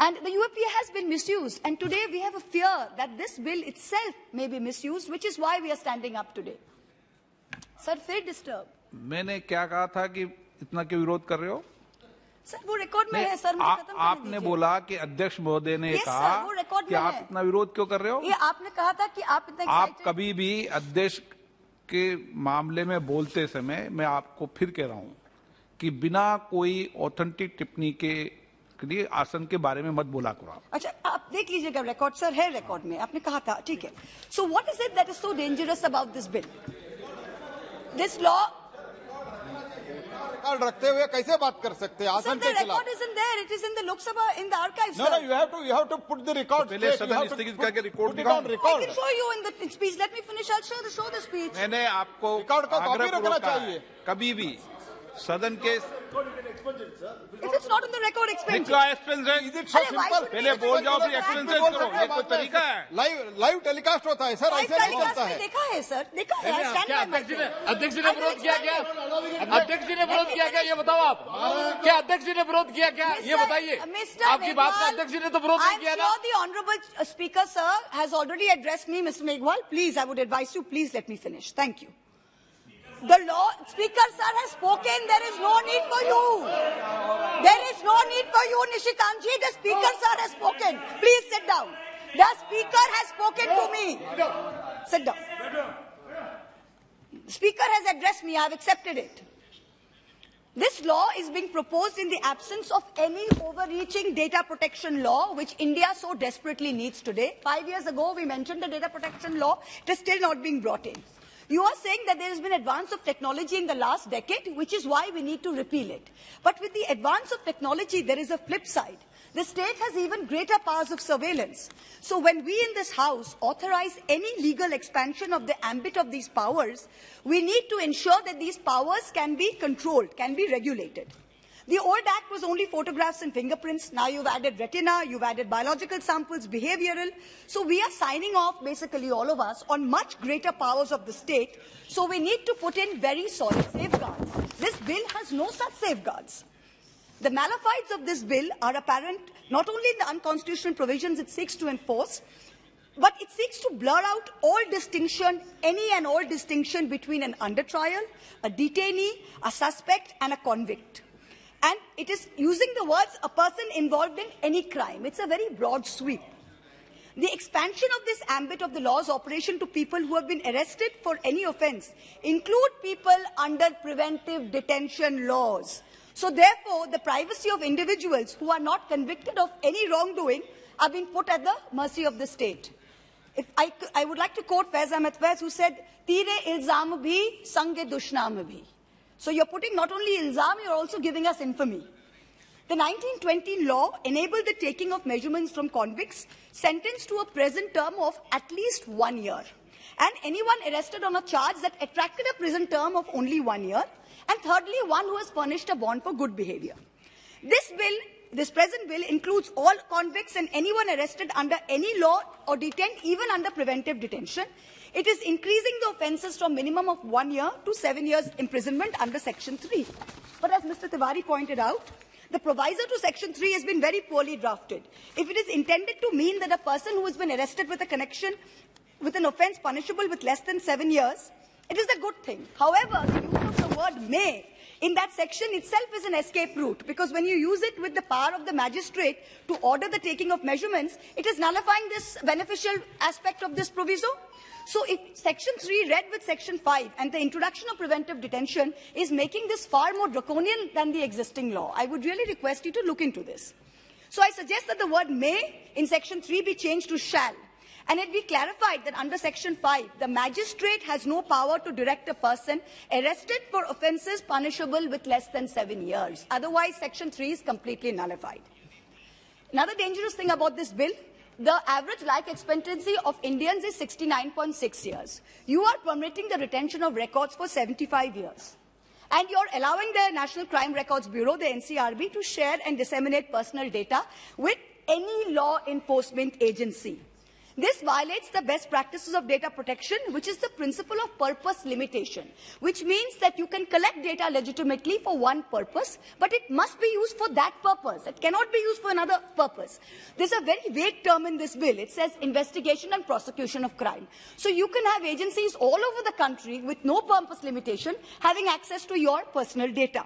And the UAPA has been misused, and today we have a fear that this bill itself may be misused, which is why we are standing up today. Sir, फिर disturb. मैंने क्या कहा था कि इतना क्यों विरोध कर रहे हो? सर वो रिकॉर्ड में है सर, मुझे खत्म करने आपने बोला कि अध्यक्ष महोदय ने कहा कि आप इतना विरोध क्यों कर रहे हो? ये आपने कहा था कि आप इतना आप कभी भी अध्यक्ष के मामले में बोलते समय मैं आपको फिर कह रहा हूं कि बिना कोई ऑथेंटिक टिप्पणी के लिए आसन के बारे में मत बोला करो। अच्छा, आप देख लीजिएगा रिकॉर्ड, सर है रिकॉर्ड में, आपने कहा था, ठीक है। So what is it that is so dangerous about this bill? This law record रखते हुए कैसे बात कर सकते हैं आसन के खिलाफ? Record is in there, it is in the Lok Sabha, in the archives. No, you have to put the record. पहले सदन स्थगित करके रिकॉर्ड दिखाओ। I can show you in the speech. Let me finish. I'll show the speech. मैंने आपको record को copy रखना चाहिए। कभी भी सदन के If it's not in the record, expense. Is it so simple? पहले बोल जाओ फिर एक्सपेंसेस करो, ये कोई तरीका है? लाइव टेलीकास्ट होता है सर, ऐसे नहीं होता है। देखा है सर, देखा है। अध्यक्ष जी ने विरोध किया क्या? अध्यक्ष जी ने विरोध किया क्या, ये बताओ आप। क्या अध्यक्ष जी ने विरोध किया क्या, ये बताइए। आपकी बात का अध्यक्ष जी ने तो विरोध नहीं किया ना। I'm sure the honourable speaker, sir, has already addressed me, Mr. Meghwal. Please, I would advise you, please let me finish. Thank you. The law speaker, sir, has spoken. There is no need for you. There is no need for you, Nishikanji. The speaker, sir, has spoken. Please sit down. The speaker has spoken to me. Sit down. The speaker has addressed me. I have accepted it. This law is being proposed in the absence of any overreaching data protection law, which India so desperately needs today. 5 years ago, we mentioned the data protection law. It is still not being brought in. You are saying that there has been advance of technology in the last decade, which is why we need to repeal it. But with the advance of technology, there is a flip side. The state has even greater powers of surveillance. So when we in this House authorize any legal expansion of the ambit of these powers, we need to ensure that these powers can be controlled, can be regulated. The old act was only photographs and fingerprints. Now you've added retina, you've added biological samples, behavioral. So we are signing off, basically all of us, on much greater powers of the state. So we need to put in very solid safeguards. This bill has no such safeguards. The malafides of this bill are apparent not only in the unconstitutional provisions it seeks to enforce, but it seeks to blur out all distinction, any and all distinction between an under trial, a detainee, a suspect, and a convict. And it is using the words a person involved in any crime. It's a very broad sweep. The expansion of this ambit of the law's operation to people who have been arrested for any offence include people under preventive detention laws. So therefore, the privacy of individuals who are not convicted of any wrongdoing are being put at the mercy of the state. If I would like to quote Faiz Ahmed Faiz, who said, "Teere ilzam bhi, sange dushnam bhi." So you're putting not only ilzam, you're also giving us infamy. The 1920 law enabled the taking of measurements from convicts sentenced to a prison term of at least 1 year, and anyone arrested on a charge that attracted a prison term of only 1 year, and thirdly, one who has furnished a bond for good behavior. This present bill includes all convicts and anyone arrested under any law or detained even under preventive detention. It is increasing the offences from minimum of 1 year to 7 years imprisonment under Section 3. But as Mr. Tiwari pointed out, the proviso to Section 3 has been very poorly drafted. If it is intended to mean that a person who has been arrested with a connection with an offence punishable with less than 7 years, it is a good thing. However, the use of the word may in that section itself is an escape route, because when you use it with the power of the magistrate to order the taking of measurements, it is nullifying this beneficial aspect of this proviso. So if Section 3 read with Section 5 and the introduction of preventive detention is making this far more draconian than the existing law, I would really request you to look into this. So I suggest that the word may in section 3 be changed to shall. And it be clarified that under section 5, the magistrate has no power to direct a person arrested for offences punishable with less than 7 years. Otherwise, section 3 is completely nullified. Another dangerous thing about this bill, the average life expectancy of Indians is 69.6 years. You are permitting the retention of records for 75 years. And you're allowing the National Crime Records Bureau, the NCRB, to share and disseminate personal data with any law enforcement agency. This violates the best practices of data protection, which is the principle of purpose limitation, which means that you can collect data legitimately for one purpose, but it must be used for that purpose. It cannot be used for another purpose. There's a very vague term in this bill. It says investigation and prosecution of crime. So you can have agencies all over the country with no purpose limitation having access to your personal data.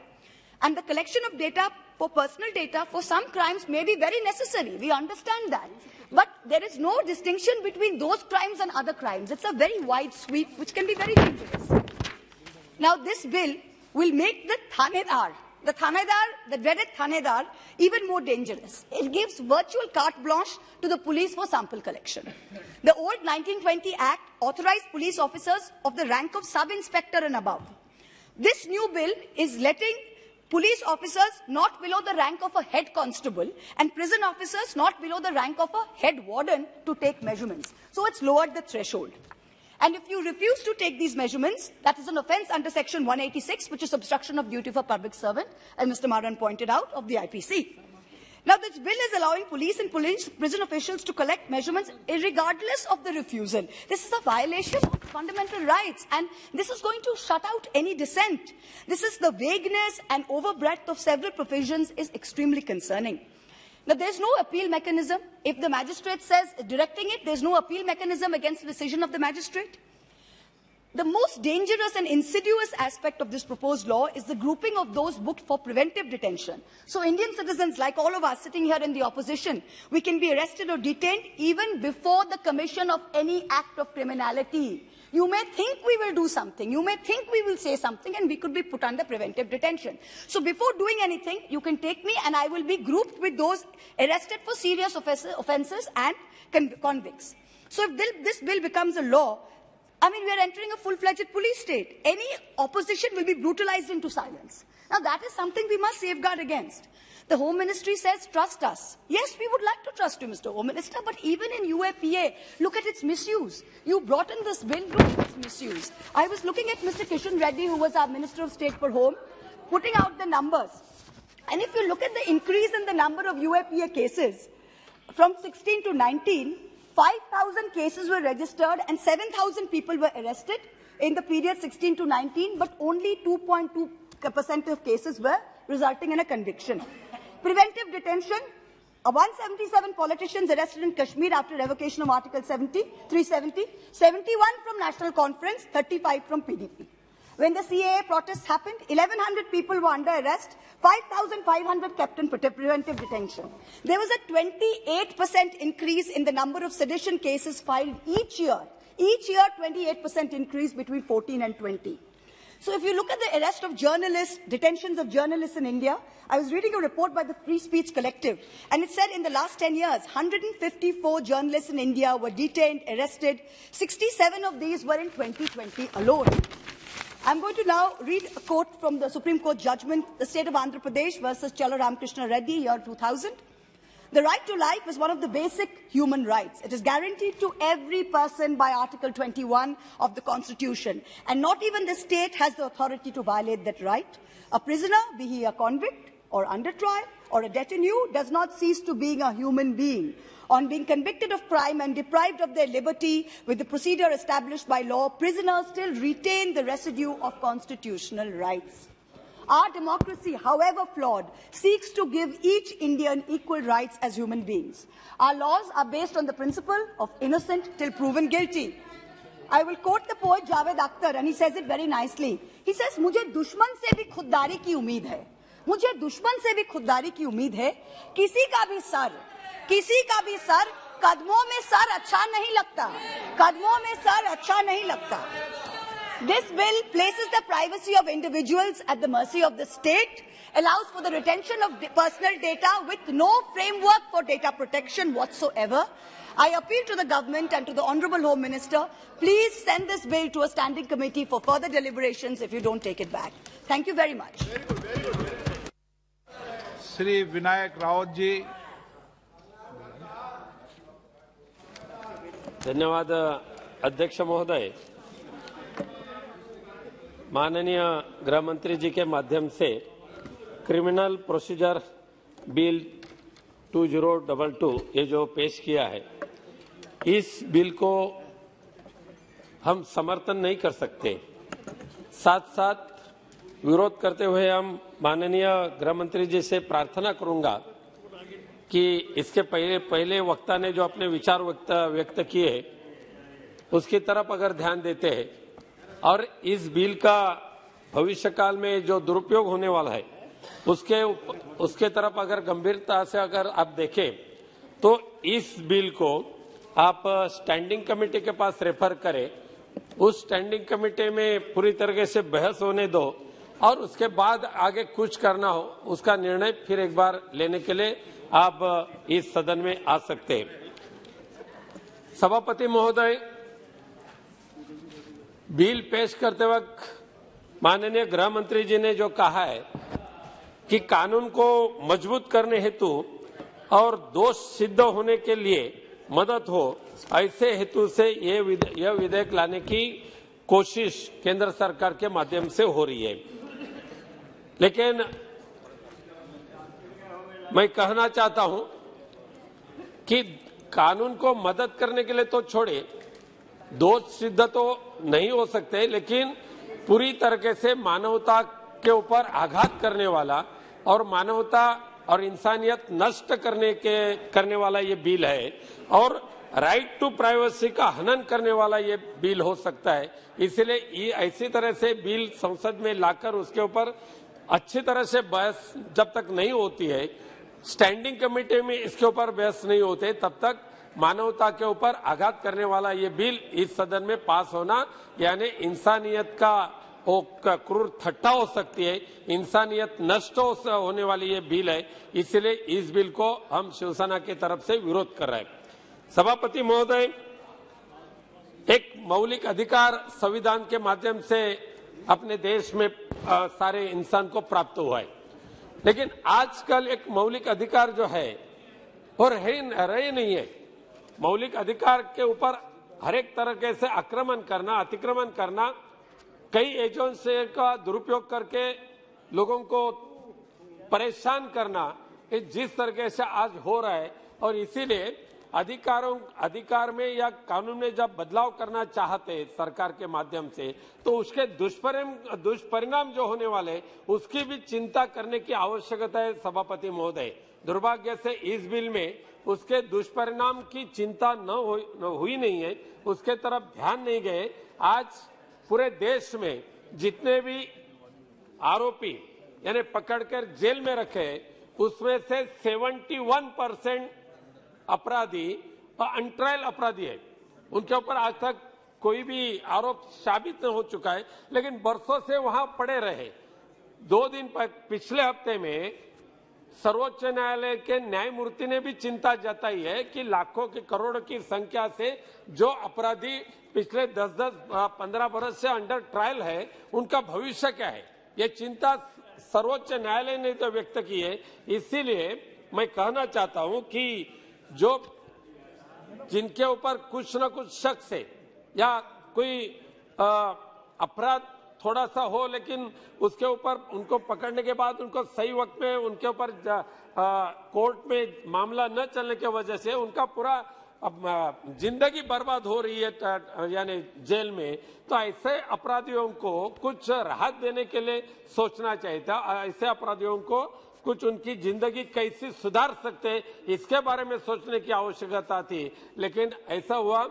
And the collection of data for personal data for some crimes may be very necessary. We understand that. But there is no distinction between those crimes and other crimes. It's a very wide sweep, which can be very dangerous. Now, this bill will make the thanedar, the dreaded thanedar, even more dangerous. It gives virtual carte blanche to the police for sample collection. The old 1920 Act authorized police officers of the rank of sub-inspector and above. This new bill is letting police officers not below the rank of a head constable and prison officers not below the rank of a head warden to take measurements. So it's lowered the threshold. And if you refuse to take these measurements, that is an offence under section 186, which is obstruction of duty of a public servant, as Mr. Maran pointed out, of the IPC. Now, this bill is allowing police and prison officials to collect measurements regardless of the refusal. This is a violation of fundamental rights, and this is going to shut out any dissent. This is the vagueness and overbreadth of several provisions is extremely concerning. Now, there's no appeal mechanism. If the magistrate says directing it, there's no appeal mechanism against the decision of the magistrate. The most dangerous and insidious aspect of this proposed law is the grouping of those booked for preventive detention. So Indian citizens, like all of us sitting here in the opposition, we can be arrested or detained even before the commission of any act of criminality. You may think we will do something, you may think we will say something, and we could be put under preventive detention. So before doing anything, you can take me and I will be grouped with those arrested for serious offences and convicts. So if this bill becomes a law, I mean, we are entering a full-fledged police state. Any opposition will be brutalized into silence. Now, that is something we must safeguard against. The Home Ministry says, trust us. Yes, we would like to trust you, Mr. Home Minister, but even in UAPA, look at its misuse. You brought in this bill, look at its misuse. I was looking at Mr. Kishan Reddy, who was our Minister of State for Home, putting out the numbers. And if you look at the increase in the number of UAPA cases, from 16 to 19, 5,000 cases were registered and 7,000 people were arrested in the period 16 to 19, but only 2.2% of cases were resulting in a conviction. Preventive detention, 177 politicians arrested in Kashmir after revocation of Article 370, 71 from National Conference, 35 from PDP. When the CAA protests happened, 1,100 people were under arrest, 5,500 kept in preventive detention. There was a 28% increase in the number of sedition cases filed each year. Each year, 28% increase between 14 and 20. So if you look at the arrest of journalists, detentions of journalists in India, I was reading a report by the Free Speech Collective, and it said in the last 10 years, 154 journalists in India were detained, arrested. 67 of these were in 2020 alone. I'm going to now read a quote from the Supreme Court judgment, the state of Andhra Pradesh versus Chala Ramakrishna Reddy, year 2000. The right to life is one of the basic human rights. It is guaranteed to every person by Article 21 of the Constitution, and not even the state has the authority to violate that right. A prisoner, be he a convict or under trial or a détenu, does not cease to being a human being. On being convicted of crime and deprived of their liberty with the procedure established by law, prisoners still retain the residue of constitutional rights. Our democracy, however flawed, seeks to give each Indian equal rights as human beings. Our laws are based on the principle of innocent till proven guilty. I will quote the poet Javed Akhtar, and he says it very nicely. He says, "मुझे दुश्मन से भी खुददारी की उम्मीद है. मुझे दुश्मन से भी खुददारी की उम्मीद है. किसी का भी सर कदमों में सर अच्छा नहीं लगता. कदमों में सर अच्छा नहीं लगता." This bill places the privacy of individuals at the mercy of the state allows for the retention of personal data with no framework for data protection whatsoever. I appeal to the government and to the Honourable Home Minister, please send this bill to a standing committee for further deliberations if you don't take it back. Thank you very much. Shri Vinayak Rawat ji. धन्यवाद अध्यक्ष महोदय। माननीय गृह मंत्री जी के माध्यम से criminal procedure bill 2022 ये जो पेश किया है, इस बिल को हम समर्थन नहीं कर सकते। साथ साथ विरोध करते हुए हम माननीय गृह मंत्री जी से प्रार्थना करूंगा कि इसके पहले वक्ता ने जो अपने विचार व्यक्त किए उसकी तरफ अगर ध्यान देते हैं और इस बिल का भविष्य काल में जो दुरुपयोग होने वाला है उसके तरफ अगर गंभीरता से अगर आप देखें तो इस बिल को आप स्टैंडिंग कमेटी के पास रेफर करें, उस स्टैंडिंग कमेटी में पूरी तरीके से बहस होने दो और उसके बाद आगे कुछ करना हो उसका निर्णय फिर एक बार लेने के लिए आप इस सदन में आ सकते हैं। सभापति महोदय, बिल पेश करते वक्त माननीय गृह मंत्री जी ने जो कहा है कि कानून को मजबूत करने हेतु और दोष सिद्ध होने के लिए मदद हो, ऐसे हेतु से यह विधेयक लाने की कोशिश केंद्र सरकार के माध्यम से हो रही है। लेकिन मैं कहना चाहता हूं कि कानून को मदद करने के लिए तो छोड़े, दोष सिद्ध तो नहीं हो सकते, लेकिन पूरी तरीके से मानवता के ऊपर आघात करने वाला और मानवता और इंसानियत नष्ट करने वाला ये बिल है और राइट टू प्राइवेसी का हनन करने वाला ये बिल हो सकता है। इसलिए ऐसी तरह से बिल संसद में लाकर उसके ऊपर अच्छी तरह से बहस जब तक नहीं होती है, स्टैंडिंग कमेटी में इसके ऊपर बहस नहीं होते, तब तक मानवता के ऊपर आघात करने वाला ये बिल इस सदन में पास होना यानी इंसानियत का क्रूर ठट्टा हो सकती है, इंसानियत नष्ट होने वाली ये बिल है। इसलिए इस बिल को हम शिवसेना की तरफ से विरोध कर रहे हैं। सभापति महोदय, एक मौलिक अधिकार संविधान के माध्यम से अपने देश में सारे इंसान को प्राप्त हुआ है, लेकिन आजकल एक मौलिक अधिकार जो है और रहे नहीं है। मौलिक अधिकार के ऊपर हर एक तरह से आक्रमण करना, अतिक्रमण करना, कई एजेंसी का दुरुपयोग करके लोगों को परेशान करना, ये जिस तरीके से आज हो रहा है और इसीलिए अधिकार में या कानून में जब बदलाव करना चाहते हैं सरकार के माध्यम से, तो उसके दुष्परिणाम जो होने वाले उसकी भी चिंता करने की आवश्यकता है। सभापति महोदय, दुर्भाग्य से इस बिल में उसके दुष्परिणाम की चिंता हुई नहीं है, उसके तरफ ध्यान नहीं गए। आज पूरे देश में जितने भी आरोपी यानी पकड़कर जेल में रखे उसमें से 71% अपराधी अनट्रायल अपराधी है, उनके ऊपर आज तक कोई भी आरोप साबित नहीं हो चुका है, लेकिन बरसों से वहां पड़े रहे। 2 दिन पिछले हफ्ते में सर्वोच्च न्यायालय के न्यायमूर्ति ने भी चिंता जताई है कि लाखों की करोड़ों की संख्या से जो अपराधी पिछले 10-15 बरस से अंडर ट्रायल है, उनका भविष्य क्या है, ये चिंता सर्वोच्च न्यायालय ने तो व्यक्त की है। इसीलिए मैं कहना चाहता हूं कि जो जिनके ऊपर कुछ न कुछ शक से या कोई अपराध थोड़ा सा हो, लेकिन उसके ऊपर उनको पकड़ने के बाद उनको सही वक्त में उनके ऊपर कोर्ट में मामला न चलने की वजह से उनका पूरा जिंदगी बर्बाद हो रही है यानी जेल में, तो ऐसे अपराधियों को कुछ राहत देने के लिए सोचना चाहिए था। ऐसे अपराधियों को कुछ उनकी जिंदगी कैसे सुधार सकते हैं इसके बारे में सोचने की आवश्यकता थी। लेकिन ऐसा हुआ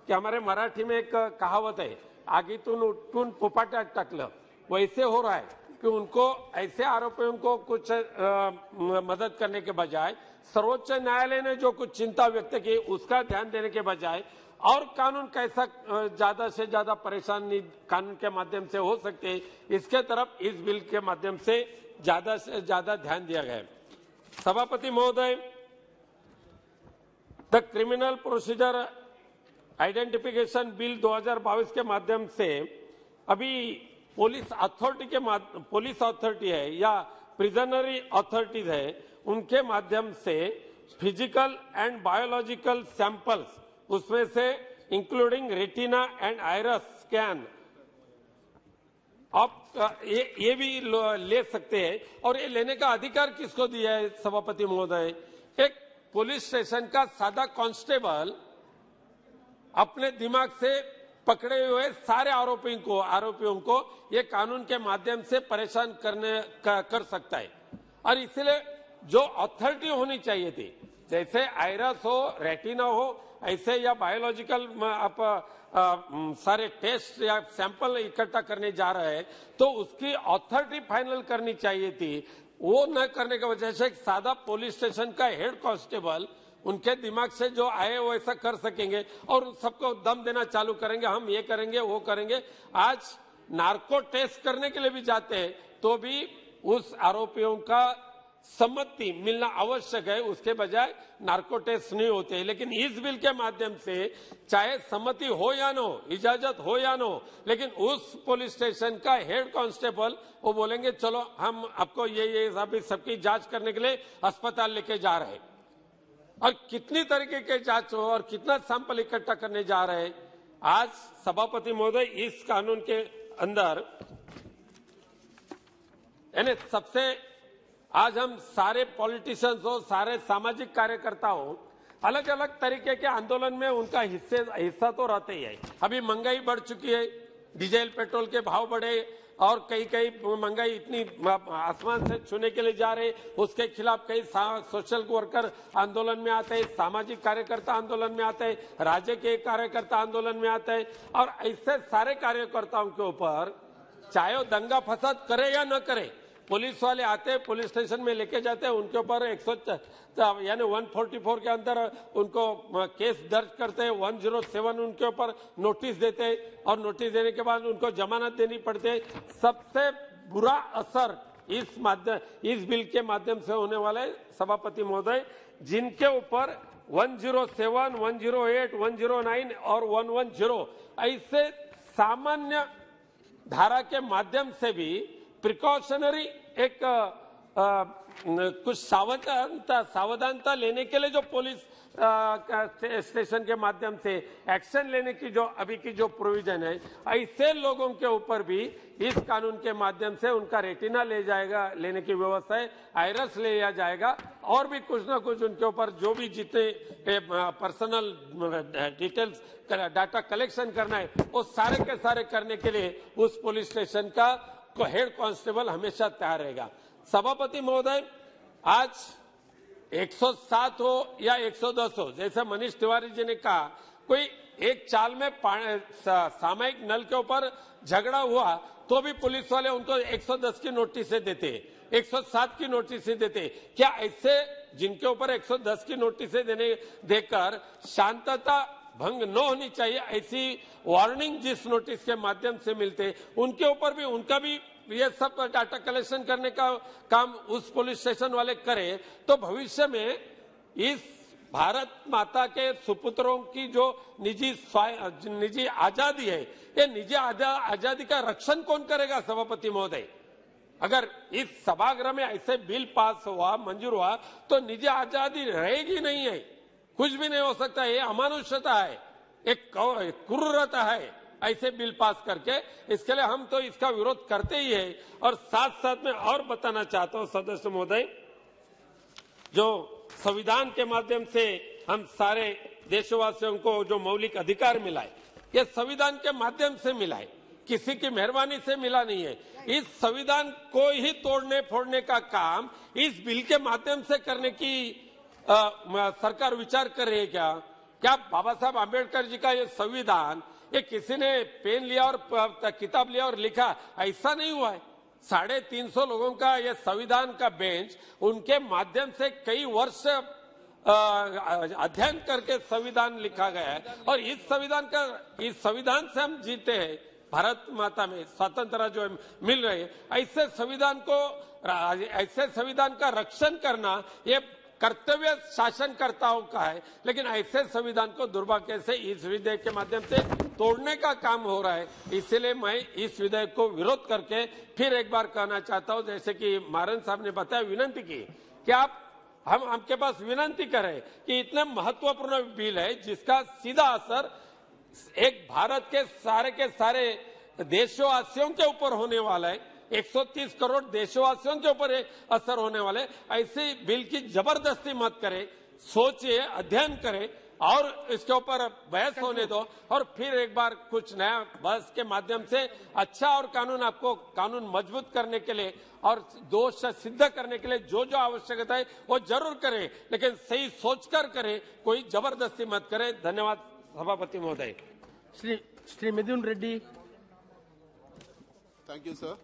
कि हमारे मराठी में एक कहावत है, आगीतून उठून फुफाट्यात टाकलं, वैसे हो रहा है कि उनको ऐसे आरोपियों को कुछ मदद करने के बजाय सर्वोच्च न्यायालय ने जो कुछ चिंता व्यक्त की उसका ध्यान देने के बजाय और कानून कैसा ज्यादा से ज्यादा परेशानी कानून के माध्यम से हो सकते हैं, इसके तरफ इस बिल के माध्यम से ज्यादा से ज्यादा ध्यान दिया गया है। सभापति महोदय, the criminal procedure identification bill 2022 के माध्यम से अभी पुलिस अथॉरिटी है या प्रिजनरी अथॉरिटीज है, उनके माध्यम से फिजिकल एंड बायोलॉजिकल सैंपल्स, उसमें से including retina and iris scan, आप ये भी ले सकते हैं। और ये लेने का अधिकार किसको दिया है सभापति महोदय? एक पुलिस स्टेशन का सादा कांस्टेबल अपने दिमाग से पकड़े हुए सारे आरोपियों को ये कानून के माध्यम से परेशान कर सकता है। और इसलिए जो अथॉरिटी होनी चाहिए थी, जैसे आइरस हो, रेटिना हो, ऐसे या बायोलॉजिकल आप सारे टेस्ट या सैंपल इकट्ठा करने जा रहे हैं, तो उसकी अथॉरिटी फाइनल करनी चाहिए थी। वो न करने की वजह से एक सादा पुलिस स्टेशन का हेड कांस्टेबल उनके दिमाग से जो आए वो ऐसा कर सकेंगे और सबको दम देना चालू करेंगे, हम ये करेंगे वो करेंगे। आज नार्को टेस्ट करने के लिए भी जाते हैं तो भी उस आरोपियों का सम्मति मिलना आवश्यक है, उसके बजाय नार्को टेस्ट नहीं होते। लेकिन इस बिल के माध्यम से चाहे सम्मति हो या न हो, इजाजत हो या न हो, लेकिन उस पुलिस स्टेशन का हेड कांस्टेबल वो बोलेंगे चलो हम आपको ये सबकी जांच करने के लिए अस्पताल लेके जा रहे हैं। और कितनी तरीके के जांच हो और कितना सैंपल इकट्ठा करने जा रहे हैं। आज सभापति महोदय, इस कानून के अंदर यानी सबसे आज हम सारे पॉलिटिशियंस हो, सारे सामाजिक कार्यकर्ता हो, अलग अलग तरीके के आंदोलन में उनका हिस्सा तो रहते ही है। अभी महंगाई बढ़ चुकी है, डीजल पेट्रोल के भाव बढ़े और कई महंगाई इतनी आसमान से छूने के लिए जा रहे, उसके खिलाफ कई सोशल वर्कर आंदोलन में आते हैं, सामाजिक कार्यकर्ता आंदोलन में आते हैं, राज्य के कार्यकर्ता आंदोलन में आते हैं। और ऐसे सारे कार्यकर्ताओं के ऊपर चाहे वो दंगा फसाद करे या न करे, पुलिस वाले आते हैं, पुलिस स्टेशन में लेके जाते हैं, उनके ऊपर 144 के अंदर उनको केस दर्ज करते हैं, 107 उनके ऊपर नोटिस देते हैं और नोटिस देने के बाद उनको जमानत देनी पड़ती है। सबसे बुरा असर इस बिल के माध्यम से होने वाले सभापति महोदय, जिनके ऊपर 107, 108, 109 और 110 ऐसे सामान्य धारा के माध्यम से भी प्रिकॉशनरी एक कुछ सावधानता लेने के लिए जो पुलिस स्टेशन के माध्यम से एक्शन लेने की जो अभी की जो प्रोविजन है, ऐसे लोगों के ऊपर भी इस कानून के माध्यम से उनका रेटिना लेने की व्यवस्था है, आइरस ले लिया जाएगा और भी कुछ ना कुछ उनके ऊपर जो भी जितने पर्सनल डिटेल्स डाटा कलेक्शन करना है वो सारे के सारे करने के लिए उस पुलिस स्टेशन का हेड कांस्टेबल हमेशा तैयार रहेगा। सभापति महोदय, आज 107 हो या 110 हो, जैसे मनीष तिवारी जी ने कहा, कोई एक चाल में सामयिक नल के ऊपर झगड़ा हुआ तो भी पुलिस वाले उनको 110 की नोटिस देते, 107 की नोटिस देते। क्या ऐसे जिनके ऊपर 110 की नोटिस देकर शांतता भंग न होनी चाहिए, ऐसी वार्निंग जिस नोटिस के माध्यम से मिलते उनके ऊपर भी उनका भी ये सब डाटा कलेक्शन करने का काम उस पुलिस स्टेशन वाले करें, तो भविष्य में इस भारत माता के सुपुत्रों की जो निजी आजादी है, ये निजी आजादी का रक्षण कौन करेगा सभापति महोदय? अगर इस सभागृह में ऐसे बिल पास हुआ, मंजूर हुआ, तो निजी आजादी रहेगी नहीं है, कुछ भी नहीं हो सकता। ये अमानुषता है, एक क्रूरता है ऐसे बिल पास करके। इसके लिए हम तो इसका विरोध करते ही है। और साथ साथ में और बताना चाहता हूं सदस्य महोदय, जो संविधान के माध्यम से हम सारे देशवासियों को जो मौलिक अधिकार मिला है, ये संविधान के माध्यम से मिला है, किसी की मेहरबानी से मिला नहीं है। इस संविधान को ही तोड़ने फोड़ने का काम इस बिल के माध्यम से करने की सरकार विचार कर रही है क्या? क्या बाबा साहब आम्बेडकर जी का ये संविधान ये किसी ने पेन लिया और किताब लिया और लिखा, ऐसा नहीं हुआ है। 350 लोगों का ये संविधान का बेंच, उनके माध्यम से कई वर्ष अध्ययन करके संविधान लिखा गया है और इस संविधान से हम जीते हैं। भारत माता में स्वतंत्रता जो मिल रही है, ऐसे संविधान का रक्षण करना ये कर्तव्य शासनकर्ताओं का है। लेकिन ऐसे संविधान को दुर्भाग्य से इस विधेयक के माध्यम से तोड़ने का काम हो रहा है। इसलिए मैं इस विधेयक को विरोध करके फिर एक बार कहना चाहता हूं, जैसे कि मारन साहब ने बताया, विनंती की कि आप हमके पास विनंती करें कि इतने महत्वपूर्ण बिल है जिसका सीधा असर एक भारत के सारे देशवासियों के ऊपर होने वाला है, 130 करोड़ देशवासियों के ऊपर असर होने वाले, ऐसे बिल की जबरदस्ती मत करें, सोचिए, अध्ययन करें और इसके ऊपर बहस होने दो और फिर एक बार कुछ नया बहस के माध्यम से अच्छा और कानून मजबूत करने के लिए और दोष सिद्ध करने के लिए जो जो आवश्यकता है वो जरूर करें, लेकिन सही सोचकर करें, कोई जबरदस्ती मत करें। धन्यवाद सभापति महोदय। श्री मिथुन Reddy. Thank you, sir.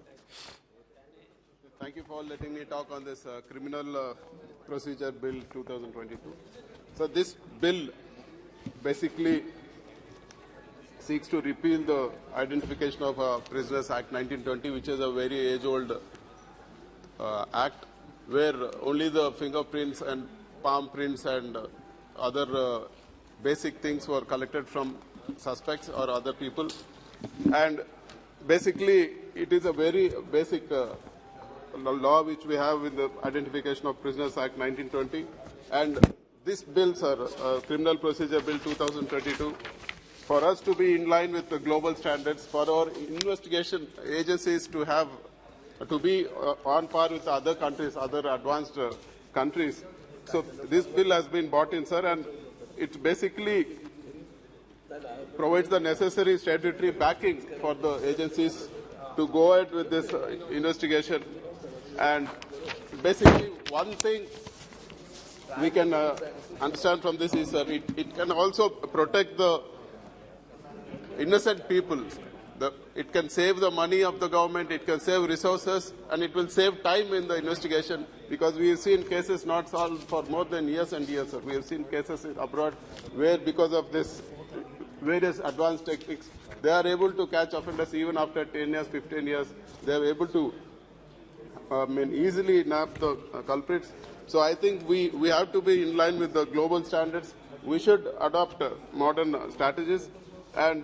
Thank you for letting me talk on this Criminal Procedure Bill 2022. So this bill basically seeks to repeal the Identification of Prisoners Act 1920, which is a very age-old act, where only the fingerprints and palm prints and other basic things were collected from suspects or other people. And basically, it is a very basic law which we have in the Identification of Prisoners Act 1920. And this bill, sir, Criminal Procedure Bill 2022, for us to be in line with the global standards, for our investigation agencies to be on par with other countries, other advanced countries. So this bill has been brought in, sir, and it basically provides the necessary statutory backing for the agencies to go ahead with this investigation. And basically, one thing we can understand from this is that it can also protect the innocent people. It can save the money of the government, it can save resources, and it will save time in the investigation, because we have seen cases not solved for more than years and years. We have seen cases abroad where, because of this various advanced techniques, they are able to catch offenders even after 10 years, 15 years. They are able to easily nab the culprits. So I think we have to be in line with the global standards. We should adopt modern strategies. And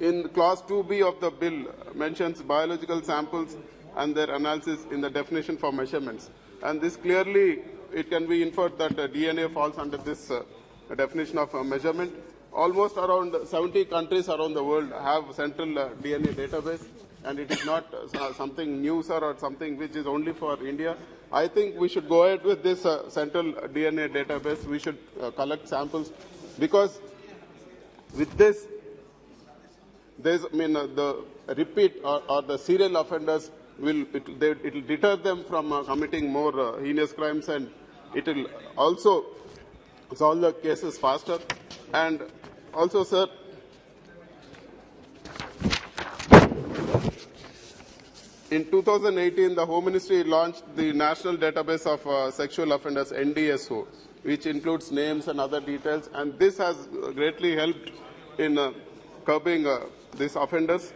in clause 2B of the bill mentions biological samples and their analysis in the definition for measurements. And this clearly, it can be inferred that DNA falls under this definition of measurement. Almost around 70 countries around the world have central DNA database, and it is not something new, sir, or something which is only for India. I think we should go ahead with this central DNA database. We should collect samples, because with this, the repeat or the serial offenders it will deter them from committing more heinous crimes, and it will also solve the cases faster. And also, sir, in 2018, the Home Ministry launched the National Database of Sexual Offenders, NDSO, which includes names and other details, and this has greatly helped in curbing these offenders.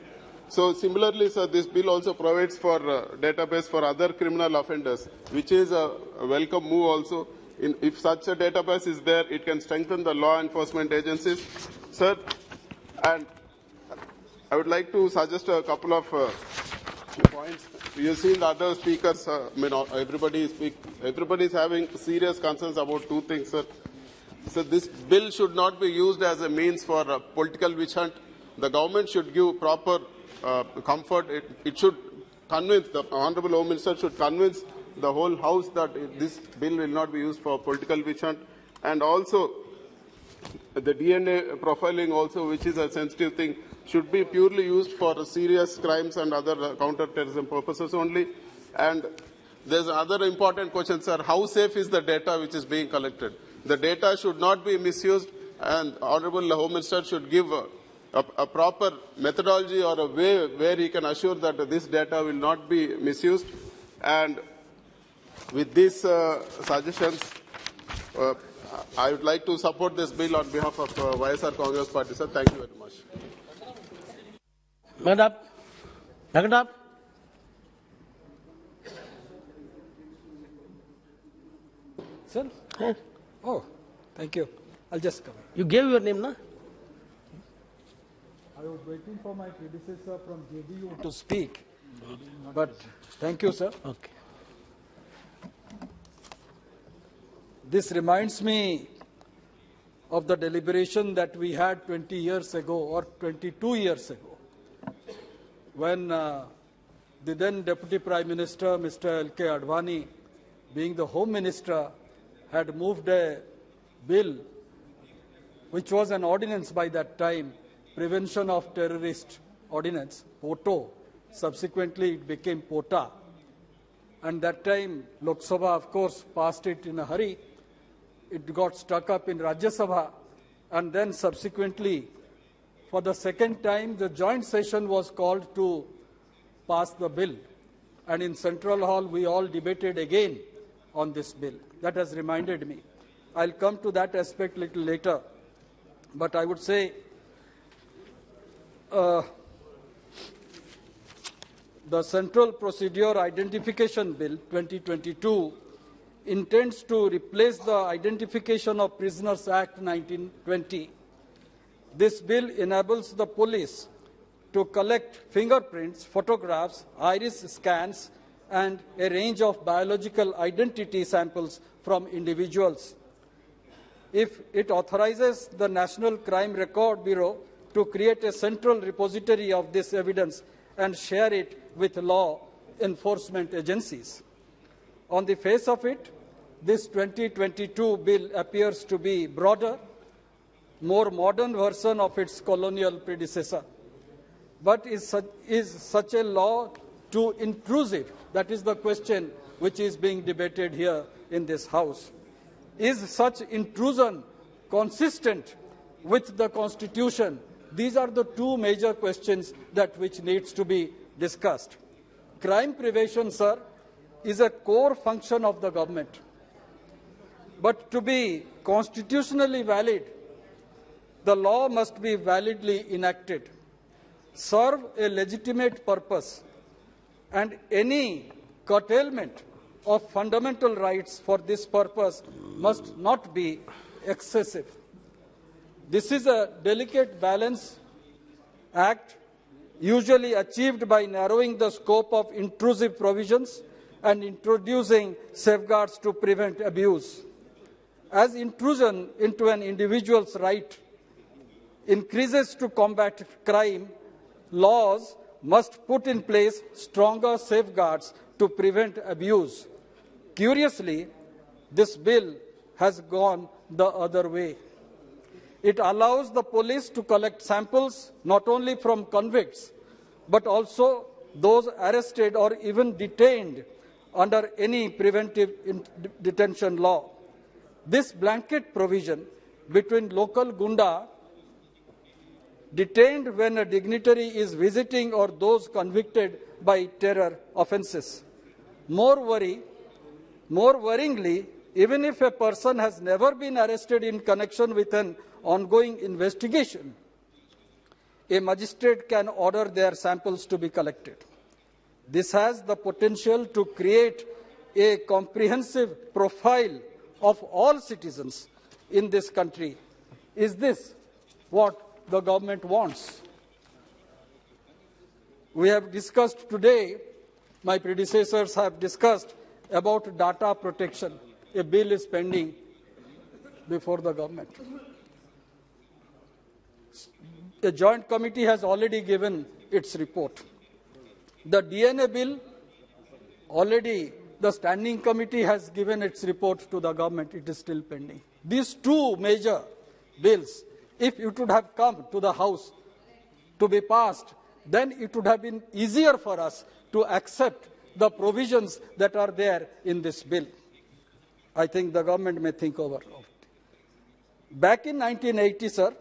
So similarly, sir, this bill also provides for database for other criminal offenders, which is a welcome move also. If such a database is there, it can strengthen the law enforcement agencies. Sir, and I would like to suggest a couple of points. You've seen the other speakers, everybody is having serious concerns about two things, sir. So this bill should not be used as a means for political witch hunt. The government should give proper comfort. It should convince, the Honorable Home Minister should convince the whole House that this bill will not be used for political witch hunt. And also, the DNA profiling also, which is a sensitive thing, should be purely used for serious crimes and other counter-terrorism purposes only. And there's another important question, sir. How safe is the data which is being collected? The data should not be misused, and Honorable Home Minister should give a proper methodology or a way where he can assure that this data will not be misused. And with these suggestions, I would like to support this bill on behalf of YSR Congress Party, sir. Thank you very much. Madam. Sir? Oh, thank you. I'll just come. You gave your name, na? I was waiting for my predecessor from JDU to speak, but thank you, sir. Okay. This reminds me of the deliberation that we had 20 years ago or 22 years ago, when the then Deputy Prime Minister, Mr. L.K. Advani, being the Home Minister, had moved a bill, which was an ordinance by that time, Prevention of Terrorist Ordinance, POTO. Subsequently, it became POTA. And that time, Lok Sabha, of course, passed it in a hurry. It got stuck up in Rajya Sabha. And then subsequently, for the second time, the joint session was called to pass the bill. And in Central Hall, we all debated again on this bill. That has reminded me. I'll come to that aspect a little later. But I would say the Central Procedure Identification Bill 2022 intends to replace the Identification of Prisoners Act 1920. This bill enables the police to collect fingerprints, photographs, iris scans, and a range of biological identity samples from individuals. If it authorizes the National Crime Record Bureau to create a central repository of this evidence and share it with law enforcement agencies. On the face of it, this 2022 bill appears to be broader, more modern version of its colonial predecessor. But is such a law too intrusive? That is the question which is being debated here in this House. Is such intrusion consistent with the Constitution? These are the two major questions that which needs to be discussed. Crime prevention, sir, is a core function of the government. But to be constitutionally valid, the law must be validly enacted, serve a legitimate purpose, and any curtailment of fundamental rights for this purpose must not be excessive. This is a delicate balance act, usually achieved by narrowing the scope of intrusive provisions and introducing safeguards to prevent abuse. As intrusion into an individual's right increases to combat crime, laws must put in place stronger safeguards to prevent abuse. Curiously, this bill has gone the other way. It allows the police to collect samples not only from convicts, but also those arrested or even detained under any preventive detention law. This blanket provision between local gunda detained when a dignitary is visiting or those convicted by terror offences. More worryingly, even if a person has never been arrested in connection with an ongoing investigation, a magistrate can order their samples to be collected. This has the potential to create a comprehensive profile of all citizens in this country. Is this what the government wants? We have discussed today, my predecessors have discussed about data protection. A bill is pending before the government. A joint committee has already given its report. The DNA bill, already the standing committee has given its report to the government. It is still pending. These two major bills, if it would have come to the House to be passed, then it would have been easier for us to accept the provisions that are there in this bill. I think the government may think over it. Back in 1980, sir,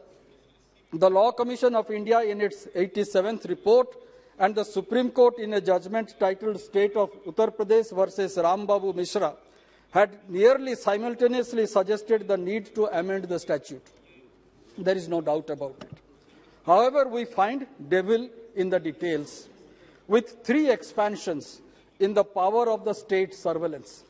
the Law Commission of India in its 87th report and the Supreme Court in a judgment titled State of Uttar Pradesh versus Ram Babu Mishra had nearly simultaneously suggested the need to amend the statute. There is no doubt about it. However, we find devil in the details, with 3 expansions in the power of the state surveillance.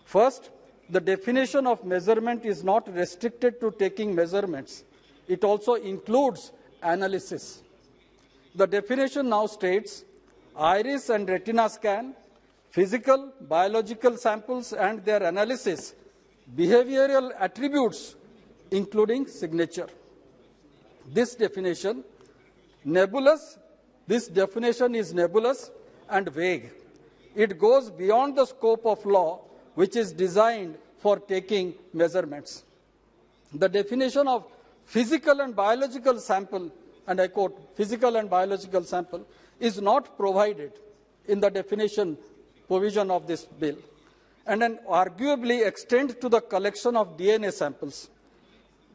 First, the definition of measurement is not restricted to taking measurements. It also includes analysis. The definition now states iris and retina scan, physical, biological samples and their analysis, behavioral attributes, including signature. This definition is nebulous and vague. It goes beyond the scope of law, which is designed for taking measurements. The definition of physical and biological sample, and I quote, physical and biological sample, is not provided in the definition provision of this bill, and then arguably extend to the collection of DNA samples.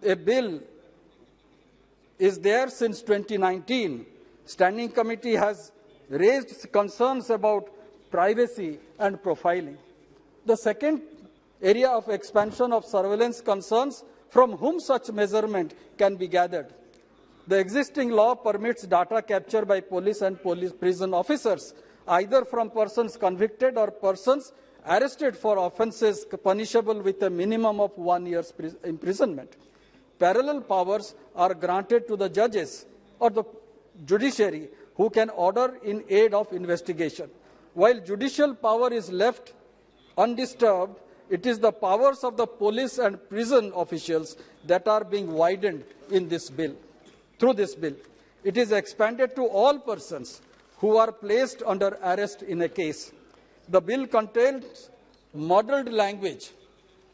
A bill is there since 2019. Standing committee has raised concerns about privacy and profiling. The second area of expansion of surveillance concerns from whom such measurement can be gathered. The existing law permits data capture by police and prison officers, either from persons convicted or persons arrested for offences punishable with a minimum of 1 year's imprisonment. Parallel powers are granted to the judges or the judiciary, who can order in aid of investigation. While judicial power is left undisturbed, it is the powers of the police and prison officials that are being widened in this bill. Through this bill, it is expanded to all persons who are placed under arrest in a case. The bill contains muddled language.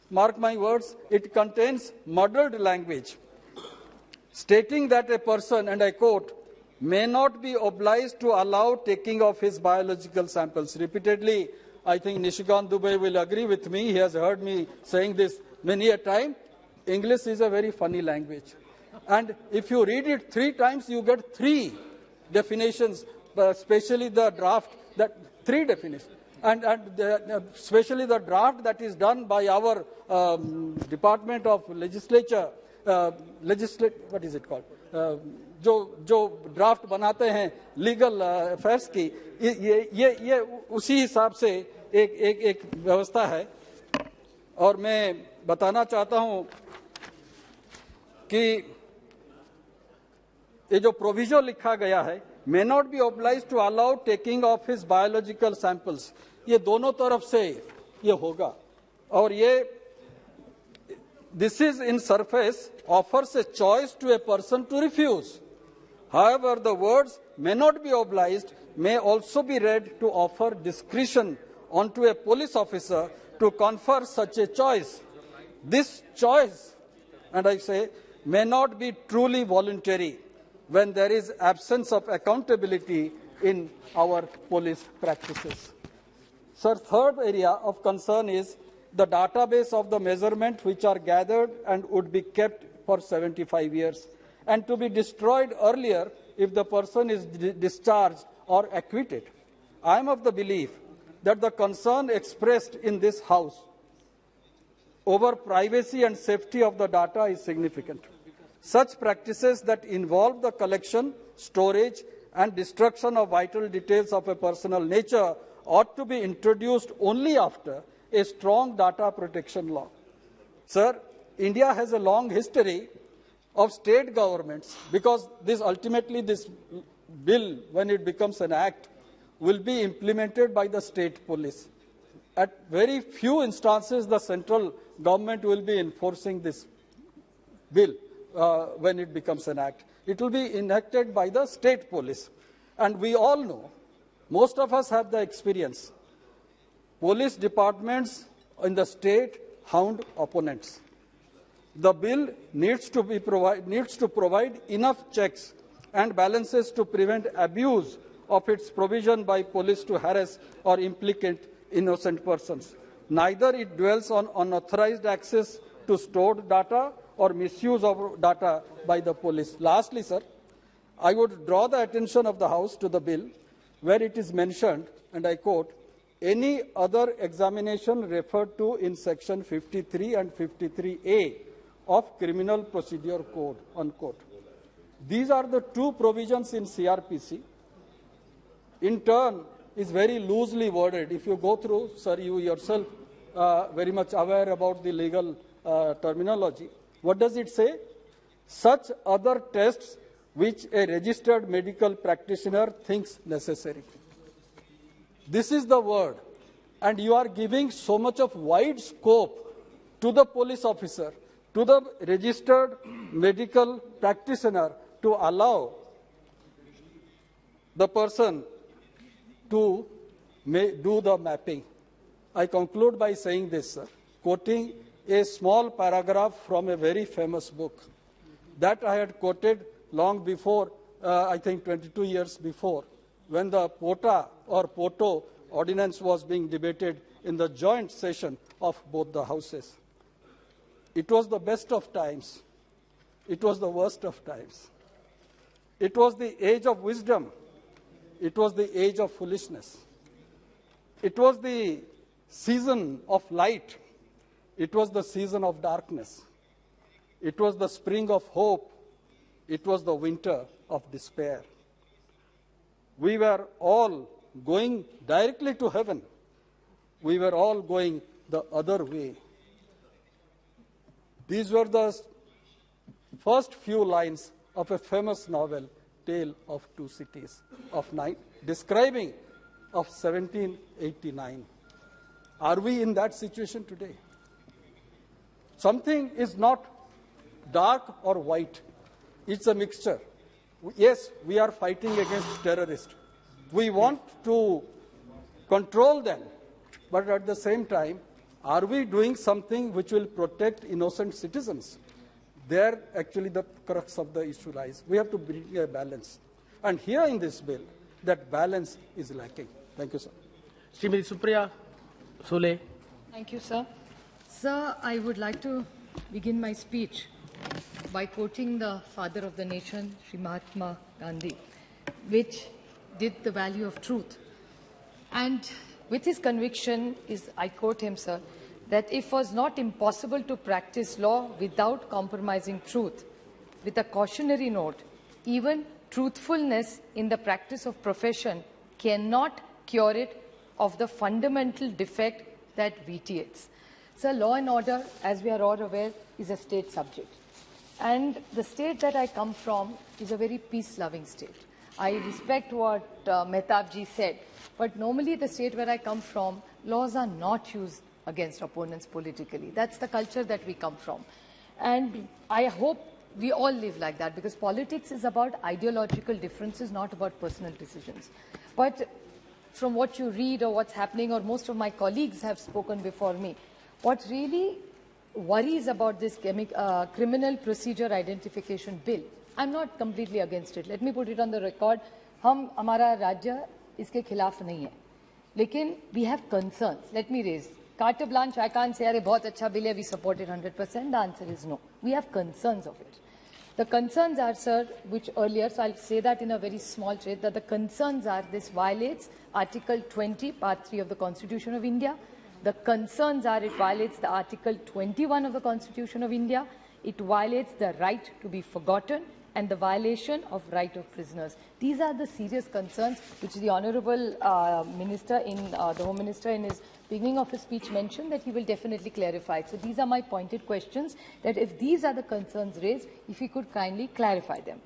Mark my words, it contains muddled language stating that a person, and I quote, may not be obliged to allow taking of his biological samples. Repeatedly, I think Nishikant Dubey will agree with me. He has heard me saying this many a time. English is a very funny language. And if you read it 3 times, you get 3 definitions, especially the draft, that 3 definitions. And especially the draft that is done by our Department of Legislature, what is it called? जो draft बनाते हैं legal affairs की, ये उसी हिसाब से एक व्यवस्था है. और मैं बताना चाहता हूं कि ये जो प्रोविजन लिखा गया है, may not be obliged to allow taking of his biological samples, ये दोनों तरफ से ये होगा. और ये this is in surface offers a choice to a person to refuse. However, the words may not be obliged may also be read to offer discretion onto a police officer to confer such a choice. This choice, and I say, may not be truly voluntary when there is absence of accountability in our police practices. Sir, third area of concern is the database of the measurement which are gathered and would be kept for 75 years and to be destroyed earlier if the person is discharged or acquitted. I am of the belief that the concern expressed in this House over privacy and safety of the data is significant. Such practices that involve the collection, storage, and destruction of vital details of a personal nature ought to be introduced only after a strong data protection law. Sir, India has a long history of state governments, because ultimately this bill, when it becomes an act, will be implemented by the state police. At very few instances, the central government will be enforcing this bill when it becomes an act. It will be enacted by the state police. And we all know, most of us have the experience, police departments in the state hound opponents. The bill needs to provide enough checks and balances to prevent abuse of its provision by police to harass or implicate innocent persons. Neither it dwells on unauthorized access to stored data or misuse of data by the police. Lastly, sir, I would draw the attention of the House to the bill where it is mentioned, and I quote, any other examination referred to in section 53 and 53A of Criminal Procedure Code, unquote. These are the 2 provisions in CRPC in turn, is very loosely worded. If you go through, sir, you yourself very much aware about the legal terminology. What does it say? Such other tests which a registered medical practitioner thinks necessary. This is the word. And you are giving so much of wide scope to the police officer, to the registered medical practitioner to allow the person to do the mapping. I conclude by saying this, sir, quoting a small paragraph from a very famous book that I had quoted long before, I think 22 years before, when the POTA or POTO ordinance was being debated in the joint session of both the houses. It was the best of times. It was the worst of times. It was the age of wisdom. It was the age of foolishness. It was the season of light. It was the season of darkness. It was the spring of hope. It was the winter of despair. We were all going directly to heaven. We were all going the other way. These were the first few lines of a famous novel, Tale of Two Cities, describing of 1789. Are we in that situation today? Something is not dark or white. It's a mixture. Yes, we are fighting against terrorists. We want to control them. But at the same time, are we doing something which will protect innocent citizens? There, actually, the crux of the issue lies. We have to bring a balance. And here in this bill, that balance is lacking. Thank you, sir. Srimati Supriya Sule. Thank you, sir. Sir, I would like to begin my speech by quoting the father of the nation, Sri Mahatma Gandhi, which did the value of truth. And with his conviction is, I quote him, sir, that if it was not impossible to practice law without compromising truth, with a cautionary note, even truthfulness in the practice of profession cannot cure it of the fundamental defect that vitiates. So law and order, as we are all aware, is a state subject. And the state that I come from is a very peace-loving state. I respect what Mehtabji said, but normally the state where I come from, laws are not used against opponents politically. That's the culture that we come from. And I hope we all live like that, because politics is about ideological differences, not about personal decisions. But from what you read or what's happening, or most of my colleagues have spoken before me, what really worries about this criminal procedure identification bill, I'm not completely against it. Let me put it on the record. Hamara Rajya iske khilaf nahi hai. Lekin we have concerns. Let me raise. Carte blanche, I can't say, "Arey, bahut acha bill hai, we support it 100%. The answer is no. We have concerns of it. The concerns are, sir, which earlier, so I'll say that in a very small trait, that the concerns are this violates Article 20, Part 3 of the Constitution of India. The concerns are it violates the Article 21 of the Constitution of India. It violates the right to be forgotten and the violation of right of prisoners. These are the serious concerns which the Honourable Minister, the Home Minister, in his beginning of his speech mentioned that he will definitely clarify. So these are my pointed questions, that if these are the concerns raised, if he could kindly clarify them.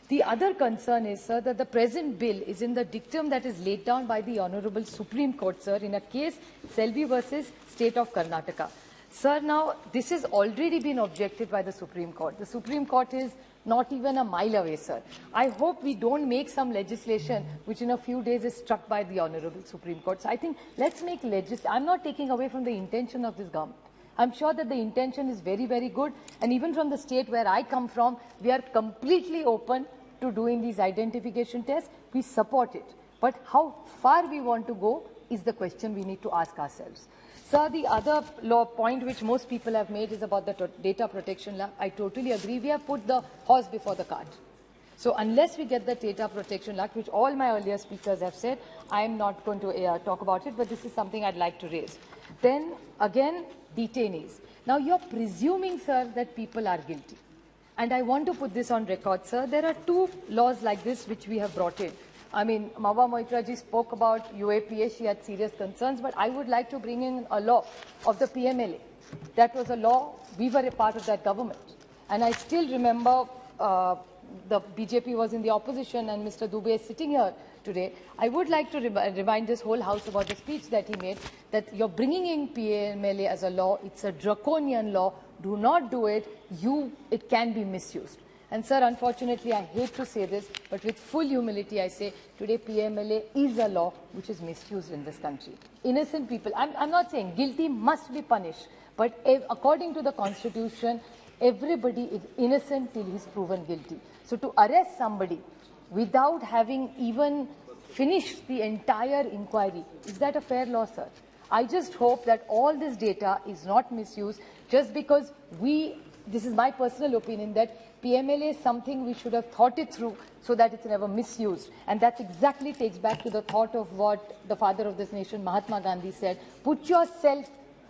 The other concern is, sir, that the present bill is in the dictum that is laid down by the Honourable Supreme Court, sir, in a case Selvi versus State of Karnataka. Sir, now, this has already been objected by the Supreme Court. The Supreme Court is not even a mile away, sir. I hope we don't make some legislation which in a few days is struck by the Honourable Supreme Court. So I think let's make legislation. I'm not taking away from the intention of this government. I'm sure that the intention is very, very good. And even from the state where I come from, we are completely open to doing these identification tests. We support it. But how far we want to go is the question we need to ask ourselves. Sir, the other point which most people have made is about the data protection law. I totally agree. We have put the horse before the cart. So unless we get the data protection law, which all my earlier speakers have said, I am not going to talk about it, but this is something I'd like to raise. Then, again, detainees. Now, you're presuming, sir, that people are guilty. And I want to put this on record, sir. There are two laws like this which we have brought in. I mean, Mawa Moitra ji spoke about UAPA. She had serious concerns, but I would like to bring in a law of the PMLA. That was a law. We were a part of that government. And I still remember the BJP was in the opposition and Mr. Dubey is sitting here today. I would like to remind this whole House about the speech that he made, that you're bringing in PMLA as a law. It's a draconian law. Do not do it. It can be misused. And sir, unfortunately, I hate to say this, but with full humility, I say today PMLA is a law which is misused in this country. Innocent people, I'm not saying guilty must be punished, but according to the Constitution, everybody is innocent till he's proven guilty. So to arrest somebody without having even finished the entire inquiry, is that a fair law, sir? I just hope that all this data is not misused just because this is my personal opinion, that PMLA is something we should have thought it through so that it's never misused. And that exactly takes back to the thought of what the father of this nation, Mahatma Gandhi, said. Put yourself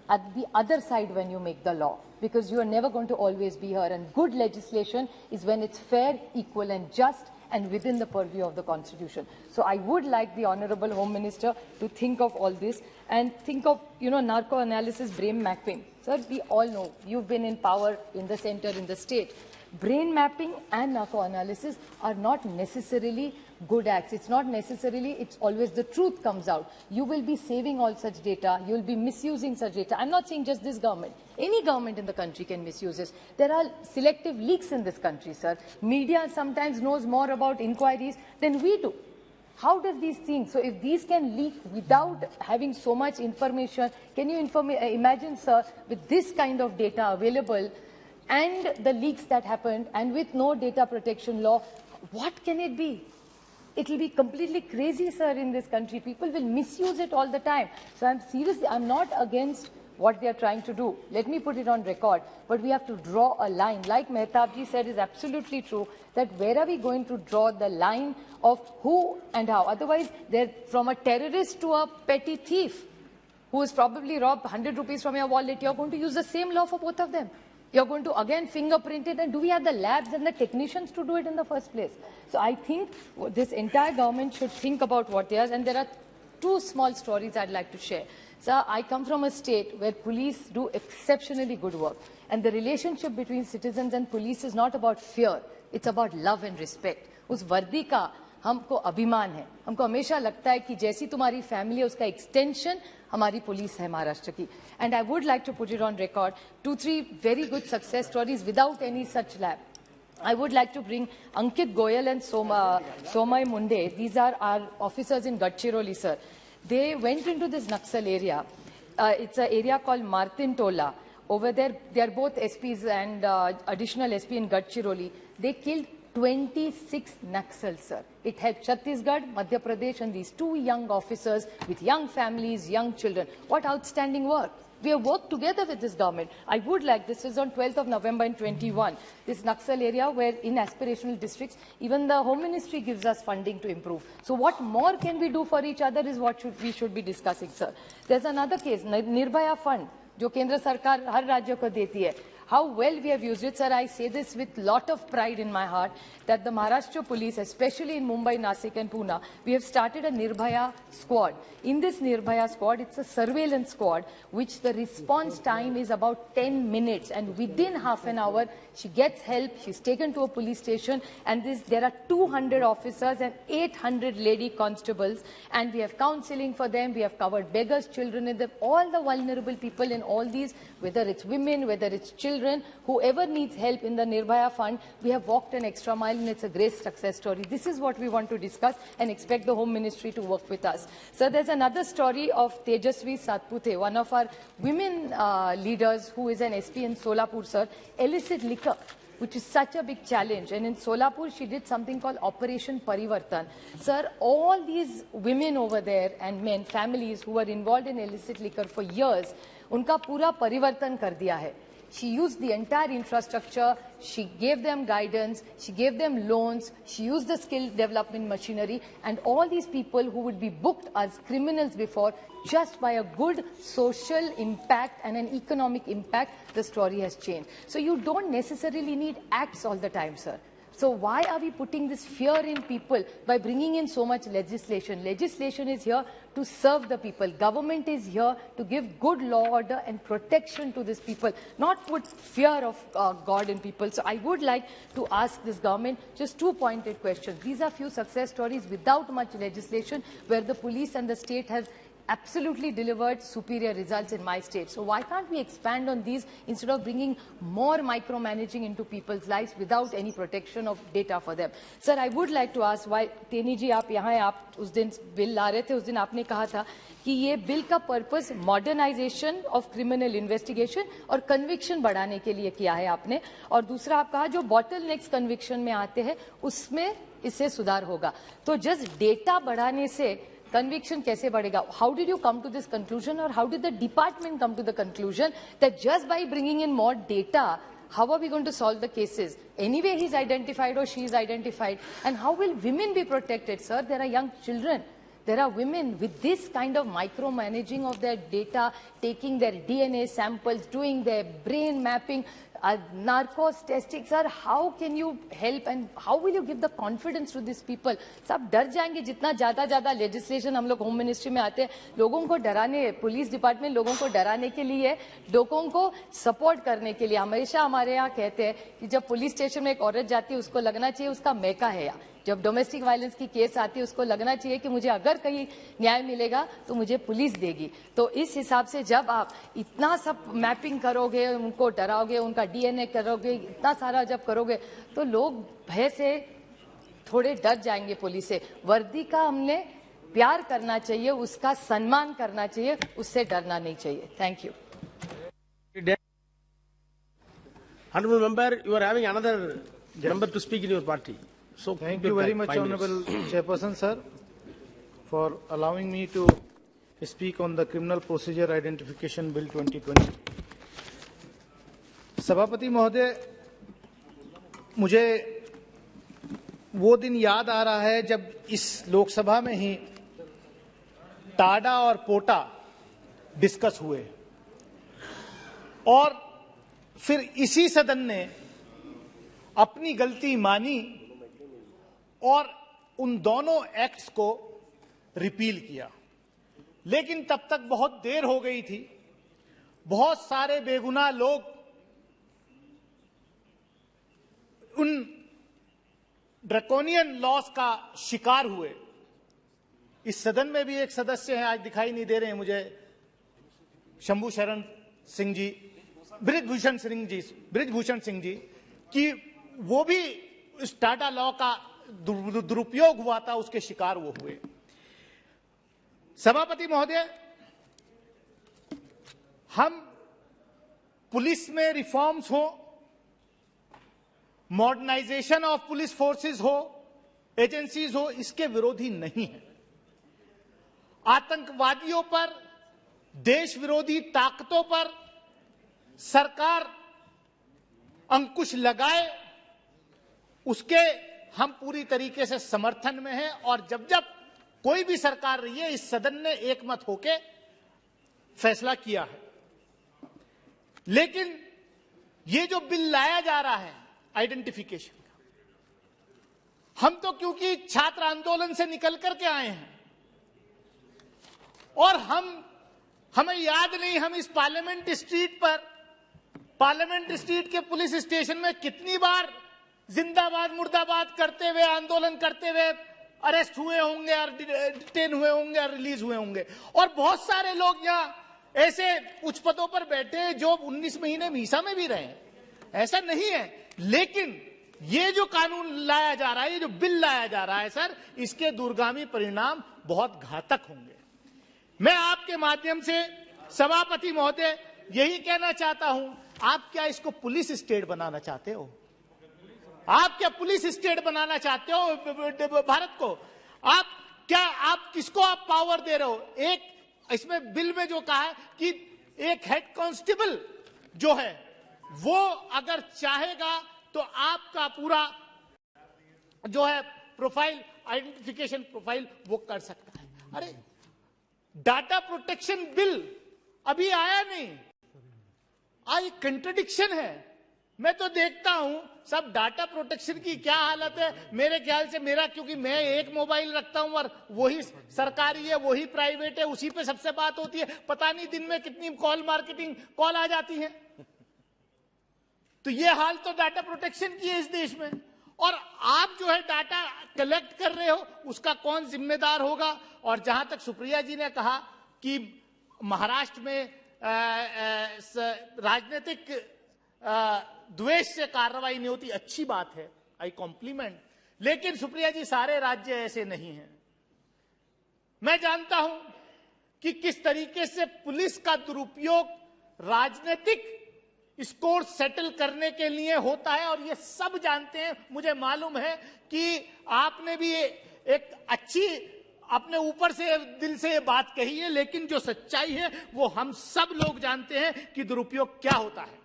at the other side when you make the law, because you are never going to always be here. And good legislation is when it's fair, equal and just and within the purview of the Constitution. So I would like the Honorable Home Minister to think of all this and think of, narco analysis, brain mapping. Sir, we all know you've been in power in the center, in the state. Brain mapping and narco analysis are not necessarily good acts. It's not necessarily, it's always the truth comes out. You will be saving all such data. You will be misusing such data. I'm not saying just this government. Any government in the country can misuse this. There are selective leaks in this country, sir. Media sometimes knows more about inquiries than we do. How does these things, so if these can leak without having so much information, can you imagine, sir, with this kind of data available, and the leaks that happened, and with no data protection law, what can it be? It will be completely crazy, sir, in this country. People will misuse it all the time. So I'm not against what they are trying to do. Let me put it on record. But we have to draw a line. Like Mehtabji said, is absolutely true, that where are we going to draw the line of who and how? Otherwise, they're from a terrorist to a petty thief who has probably robbed 100 rupees from your wallet. You're going to use the same law for both of them. You're going to again fingerprint it, and do we have the labs and the technicians to do it in the first place? So I think this entire government should think about what they are, and there are two small stories I'd like to share. Sir, I come from a state where police do exceptionally good work, and the relationship between citizens and police is not about fear, it's about love and respect. उस वर्दी का हमको अभिमान है, हमको हमेशा लगता है कि जैसी तुम्हारी फैमिली है उसका एक्सटेंशन हमारी पुलिस है महाराष्ट्र की. And I would like to put it on record, 2-3 very good success stories without any such lab. I would like to bring Ankit Goyal and Somay Munde. These are our officers in Gadchiroli, sir. They went into this Naxal area. It's an area called Martin Tola. Over there, they are both SPs and additional SP in Gadchiroli. They killed 26 Naxals, sir. It helped Chhattisgarh, Madhya Pradesh, and these two young officers with young families, young children. What outstanding work. We have worked together with this government. I would like, this is on 12th of November in 21, this Naxal area where in aspirational districts, even the Home Ministry gives us funding to improve. So what more can we do for each other is what we should be discussing, sir. There's another case, Nirbhaya Fund, जो केंद्र सरकार हर राज्य को देती है. How well we have used it, sir. I say this with lot of pride in my heart that the Maharashtra police, especially in Mumbai, Nasik and Pune, we have started a Nirbhaya squad. In this Nirbhaya squad, it's a surveillance squad, which the response time is about 10 minutes. And within half an hour, she gets help, she's taken to a police station, and there are 200 officers and 800 lady constables. And we have counseling for them, we have covered beggars, children, and all the vulnerable people in all these, whether it's women, whether it's children, whoever needs help in the Nirbhaya Fund, we have walked an extra mile, and it's a great success story. This is what we want to discuss and expect the Home Ministry to work with us. So there's another story of Tejasvi Satputhe, one of our women leaders who is an SP in Solapur, sir, illicit liquor, which is such a big challenge. And in Solapur, she did something called Operation Parivartan. Sir, all these women over there and men, families who were involved in illicit liquor for years, उनका पूरा परिवर्तन कर दिया है. She used the entire infrastructure, she gave them guidance, she gave them loans, she used the skill development machinery, and all these people who would be booked as criminals before, just by a good social impact and an economic impact, the story has changed. So you don't necessarily need acts all the time, sir. So why are we putting this fear in people by bringing in so much legislation? Legislation is here to serve the people. Government is here to give good law, order and protection to these people, not put fear of God in people. So I would like to ask this government just two pointed questions. These are few success stories without much legislation where the police and the state have absolutely delivered superior results in my state. So why can't we expand on these instead of bringing more micromanaging into people's lives without any protection of data for them? Sir, I would like to ask why, तेनी जी आप यहाँ हैं, आप उस दिन bill ला रहे थे, उस दिन आपने कहा था कि ये बिल का purpose modernisation of criminal investigation और कन्विक्शन बढ़ाने के लिए किया है आपने, और दूसरा आप कहा जो बॉटल नेक्स कन्विक्शन में आते हैं उसमें इससे सुधार होगा. तो जस्ट डेटा बढ़ाने से conviction कैसे बढ़ेगा? How did you come to this conclusion, or how did the department come to the conclusion that just by bringing in more data, how are we going to solve the cases? Anyway, he's identified or she's identified. And how will women be protected, sir? There are young children. There are women with this kind of micromanaging of their data, taking their DNA samples, doing their brain mapping, narcos testing. Sir, how can you help and how will you give the confidence to these people? सब डर जाएंगे जितना ज़्यादा legislation हम लोग home ministry में आते हैं, लोगों को डराने, पुलिस डिपार्टमेंट लोगों को डराने के लिए, लोगों को सपोर्ट करने के लिए. हमेशा हमारे यहाँ कहते हैं कि जब पुलिस स्टेशन में एक औरत जाती है उसको लगना चाहिए उसका मैका है यहाँ. जब डोमेस्टिक वायलेंस की केस आती है उसको लगना चाहिए कि मुझे अगर कहीं न्याय मिलेगा तो मुझे पुलिस देगी. तो इस हिसाब से जब आप इतना सब मैपिंग करोगे, उनको डराओगे, उनका डीएनए करोगे, इतना सारा जब करोगे तो लोग भय से थोड़े डर जाएंगे पुलिस से. वर्दी का हमने प्यार करना चाहिए, उसका सम्मान करना चाहिए, उससे डरना नहीं चाहिए. Thank you. Honorable member, you are having another member to speak in your party. So thank you very much, Honorable Chairperson, sir, for allowing me to speak on the Criminal Procedure Identification Bill 2020. सभापति महोदय, मुझे वो दिन याद आ रहा है जब इस लोकसभा में ही टाडा और पोटा डिस्कस हुए और फिर इसी सदन ने अपनी गलती मानी और उन दोनों एक्ट्स को रिपील किया. लेकिन तब तक बहुत देर हो गई थी. बहुत सारे बेगुनाह लोग उन ड्रैकोनियन लॉस का शिकार हुए. इस सदन में भी एक सदस्य हैं, आज दिखाई नहीं दे रहे हैं मुझे, शंभू शरण सिंह जी, बृजभूषण सिंह जी, कि वो भी इस टाटा लॉ का दुरुपयोग हुआ था, उसके शिकार वो हुए. सभापति महोदय, हम पुलिस में रिफॉर्म्स हो, मॉडर्नाइजेशन ऑफ पुलिस फोर्सेस हो, एजेंसीज हो, इसके विरोधी नहीं है. आतंकवादियों पर, देश विरोधी ताकतों पर सरकार अंकुश लगाए, उसके हम पूरी तरीके से समर्थन में हैं. और जब जब कोई भी सरकार रही है, इस सदन ने एकमत होकर फैसला किया है. लेकिन ये जो बिल लाया जा रहा है आइडेंटिफिकेशन का, हम तो क्योंकि छात्र आंदोलन से निकल करके आए हैं और हमें याद नहीं हम इस पार्लियामेंट स्ट्रीट के पुलिस स्टेशन में कितनी बार जिंदाबाद मुर्दाबाद करते हुए, आंदोलन करते हुए अरेस्ट हुए होंगे और डिटेन हुए होंगे और रिलीज हुए होंगे. और बहुत सारे लोग यहाँ ऐसे उच्च पदों पर बैठे हैं जो 19 महीने मीसा में भी रहे हैं. ऐसा नहीं है. लेकिन ये जो कानून लाया जा रहा है, ये जो बिल लाया जा रहा है सर, इसके दूरगामी परिणाम बहुत घातक होंगे. मैं आपके माध्यम से सभापति महोदय यही कहना चाहता हूं, आप क्या इसको पुलिस स्टेट बनाना चाहते हो? आप क्या पुलिस स्टेट बनाना चाहते हो भारत को? आप किसको आप पावर दे रहे हो? एक इसमें बिल में जो कहा है कि एक हेड कांस्टेबल जो है वो अगर चाहेगा तो आपका पूरा जो है प्रोफाइल, आइडेंटिफिकेशन प्रोफाइल वो कर सकता है. अरे डाटा प्रोटेक्शन बिल अभी आया नहीं, आई कंट्रडिक्शन है. मैं तो देखता हूं सब डाटा प्रोटेक्शन की क्या हालत है। मेरे ख्याल से मेरा, क्योंकि मैं एक मोबाइल रखता हूं और वही सरकारी है वही प्राइवेट है, उसी पे सबसे बात होती है, पता नहीं दिन में कितनी कॉल मार्केटिंग कॉल आ जाती है। तो ये हाल तो डाटा प्रोटेक्शन की है इस देश में। और आप जो है डाटा कलेक्ट कर रहे हो, उसका कौन जिम्मेदार होगा। और जहां तक सुप्रिया जी ने कहा कि महाराष्ट्र में राजनीतिक द्वेष से कार्रवाई नहीं होती, अच्छी बात है, आई कॉम्प्लीमेंट। लेकिन सुप्रिया जी, सारे राज्य ऐसे नहीं हैं। मैं जानता हूं कि किस तरीके से पुलिस का दुरुपयोग राजनीतिक स्कोर सेटल करने के लिए होता है, और ये सब जानते हैं। मुझे मालूम है कि आपने भी एक अच्छी अपने ऊपर से दिल से ये बात कही है, लेकिन जो सच्चाई है वो हम सब लोग जानते हैं कि दुरुपयोग क्या होता है।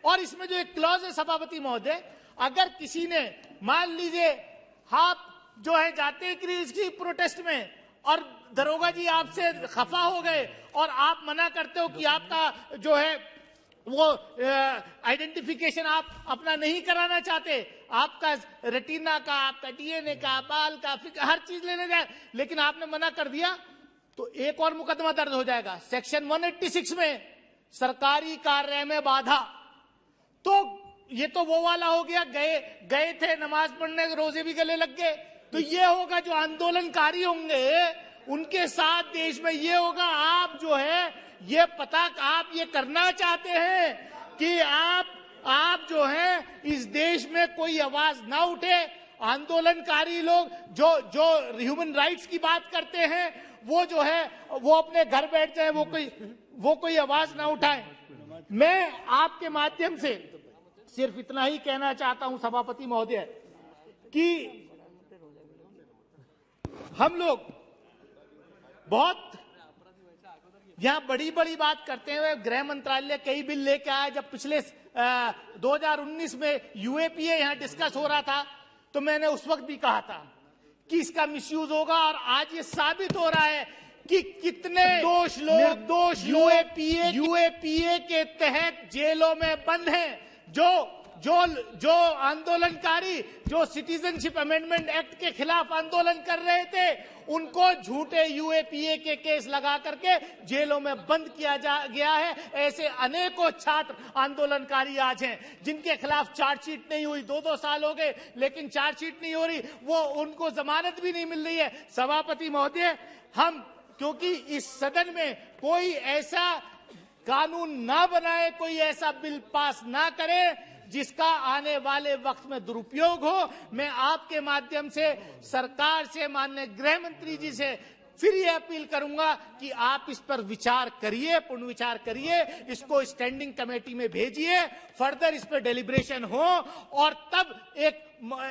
और इसमें जो एक क्लॉज है सभापति महोदय, अगर किसी ने मान लीजिए आप जो है जाते हैं किसी प्रोटेस्ट में और दरोगा जी आपसे खफा हो गए और आप मना करते हो कि आपका जो है वो आइडेंटिफिकेशन आप अपना नहीं कराना चाहते, आपका रेटिना का, आपका डीएनए का, बाल का, हर चीज लेने जाए, लेकिन आपने मना कर दिया, तो एक और मुकदमा दर्ज हो जाएगा सेक्शन 186 में, सरकारी कार्य में बाधा। तो ये तो वो वाला हो गया, गए थे नमाज पढ़ने, रोजे भी गले लग गए। तो ये होगा जो आंदोलनकारी होंगे उनके साथ देश में ये होगा। आप जो है ये पता, आप ये करना चाहते हैं कि आप जो है इस देश में कोई आवाज ना उठे। आंदोलनकारी लोग जो ह्यूमन राइट्स की बात करते हैं, वो जो है वो अपने घर बैठ जाए, वो कोई आवाज ना उठाए। मैं आपके माध्यम से सिर्फ इतना ही कहना चाहता हूं सभापति महोदय कि हम लोग बहुत यहां बड़ी बड़ी बात करते हुए गृह मंत्रालय कई बिल लेके आया। जब पिछले 2019 में यूएपीए यहां डिस्कस हो रहा था, तो मैंने उस वक्त भी कहा था कि इसका मिसयूज होगा, और आज ये साबित हो रहा है कि कितने निर्दोष यूएपीए के तहत जेलों में बंद हैं। जो आंदोलनकारी जो सिटीजनशिप अमेंडमेंट एक्ट के खिलाफ आंदोलन कर रहे थे, उनको झूठे यूएपीए के केस लगा करके जेलों में बंद किया गया है। ऐसे अनेकों छात्र आंदोलनकारी आज हैं जिनके खिलाफ चार्जशीट नहीं हुई, 2-2 साल हो गए, लेकिन चार्जशीट नहीं हो रही, वो उनको जमानत भी नहीं मिल रही है। सभापति महोदय, हम क्योंकि इस सदन में कोई ऐसा कानून ना बनाए, कोई ऐसा बिल पास ना करे जिसका आने वाले वक्त में दुरुपयोग हो, मैं आपके माध्यम से सरकार से, माननीय गृह मंत्री जी से फिर ये अपील करूंगा कि आप इस पर विचार करिए, पूर्ण विचार करिए, इसको स्टैंडिंग कमेटी में भेजिए, फर्दर इस पर डेलिब्रेशन हो, और तब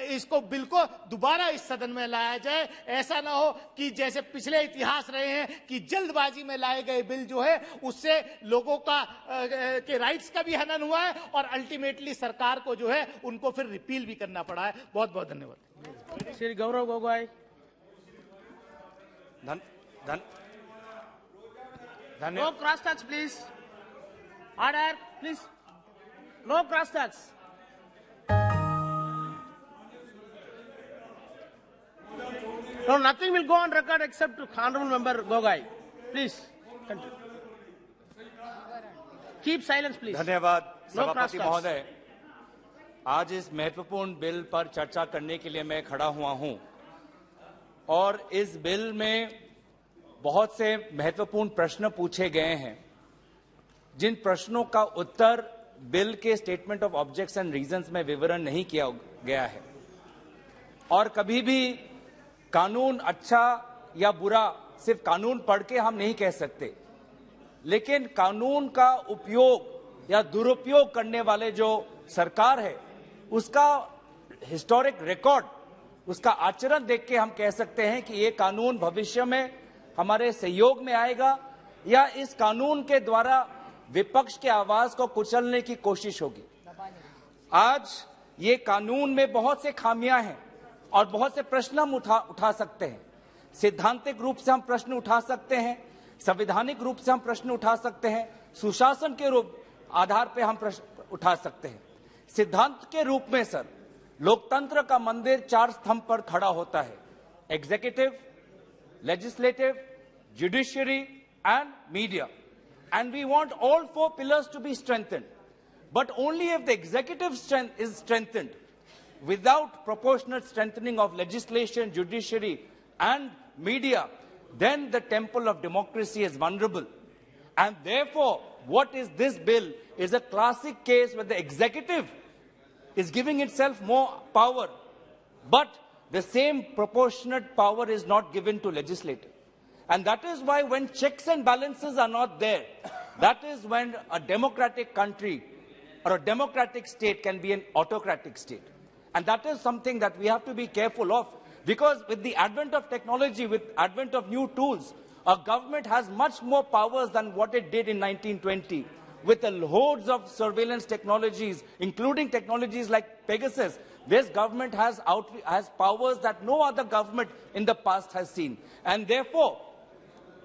इसको बिल को दोबारा इस सदन में लाया जाए। ऐसा ना हो कि जैसे पिछले इतिहास रहे हैं कि जल्दबाजी में लाए गए बिल जो है उससे लोगों के राइट्स का भी हनन हुआ है, और अल्टीमेटली सरकार को जो है उनको फिर रिपील भी करना पड़ा है। बहुत बहुत धन्यवाद। Shri Gaurav Gogoi. No cross talks, please. Order, please. No cross talks. No, nothing will go on record except to Honorable Member Gogoi. Please, continue. Keep silence, please. धन्यवाद सभापति cross महोदय। आज इस महत्वपूर्ण बिल पर चर्चा करने के लिए मैं खड़ा हुआ हूं, और इस बिल में बहुत से महत्वपूर्ण प्रश्न पूछे गए हैं, जिन प्रश्नों का उत्तर बिल के statement of objects and reasons में विवरण नहीं किया गया है। और कभी भी कानून अच्छा या बुरा सिर्फ कानून पढ़ के हम नहीं कह सकते, लेकिन कानून का उपयोग या दुरुपयोग करने वाले जो सरकार है, उसका हिस्टोरिक रिकॉर्ड, उसका आचरण देख के हम कह सकते हैं कि ये कानून भविष्य में हमारे सहयोग में आएगा या इस कानून के द्वारा विपक्ष के आवाज को कुचलने की कोशिश होगी। आज ये कानून में बहुत से खामियां हैं और बहुत से प्रश्न हम उठा सकते हैं। सैद्धांतिक रूप से हम प्रश्न उठा सकते हैं, संवैधानिक रूप से हम प्रश्न उठा सकते हैं, सुशासन के रूप आधार पर हम प्रश्न उठा सकते हैं। सिद्धांत के रूप में सर लोकतंत्र का मंदिर 4 स्तंभ पर खड़ा होता है, executive, legislative, judiciary and media. And we want all 4 pillars to be strengthened. But only if the executive strength is strengthened, without proportionate strengthening of legislation, judiciary and media, then the temple of democracy is vulnerable. And therefore, what is this bill is a classic case where the executive is giving itself more power, but the same proportionate power is not given to legislative. And that is why when checks and balances are not there, that is when a democratic country or a democratic state can be an autocratic state. And that is something that we have to be careful of, because with the advent of technology, with advent of new tools, a government has much more powers than what it did in 1920. With the hordes of surveillance technologies, including technologies like Pegasus, this government has powers that no other government in the past has seen. And therefore,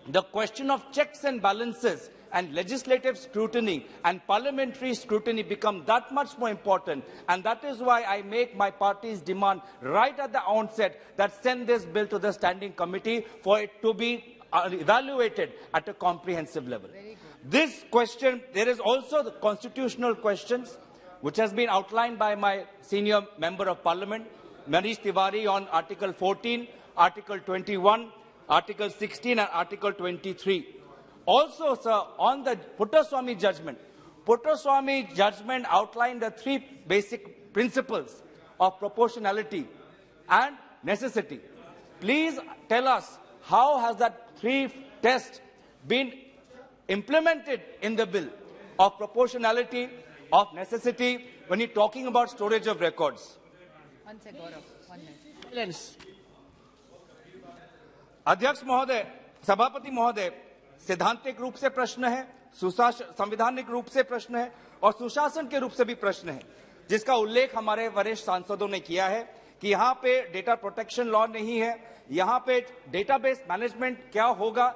the question of checks and balances and legislative scrutiny and parliamentary scrutiny become that much more important. And that is why I make my party's demand right at the onset that send this bill to the standing committee for it to be evaluated at a comprehensive level. This question, there is also the constitutional questions, which has been outlined by my senior member of parliament, Manish Tiwari, on Article 14, Article 21, Article 16 and Article 23. Also, sir, on the Puttaswamy judgment outlined the 3 basic principles of proportionality and necessity. Please tell us, how has that 3 test been implemented in the bill of proportionality, of necessity, when you're talking about storage of records? One second, Gaurav. 1 minute. अध्यक्ष महोदय, सभापति महोदय, सैद्धांतिक रूप से प्रश्न है, संवैधानिक रूप से प्रश्न है और सुशासन के रूप से भी प्रश्न है, जिसका उल्लेख हमारे वरिष्ठ सांसदों ने किया है कि यहाँ पे डेटा प्रोटेक्शन लॉ नहीं है, यहाँ पे डेटाबेस मैनेजमेंट क्या होगा,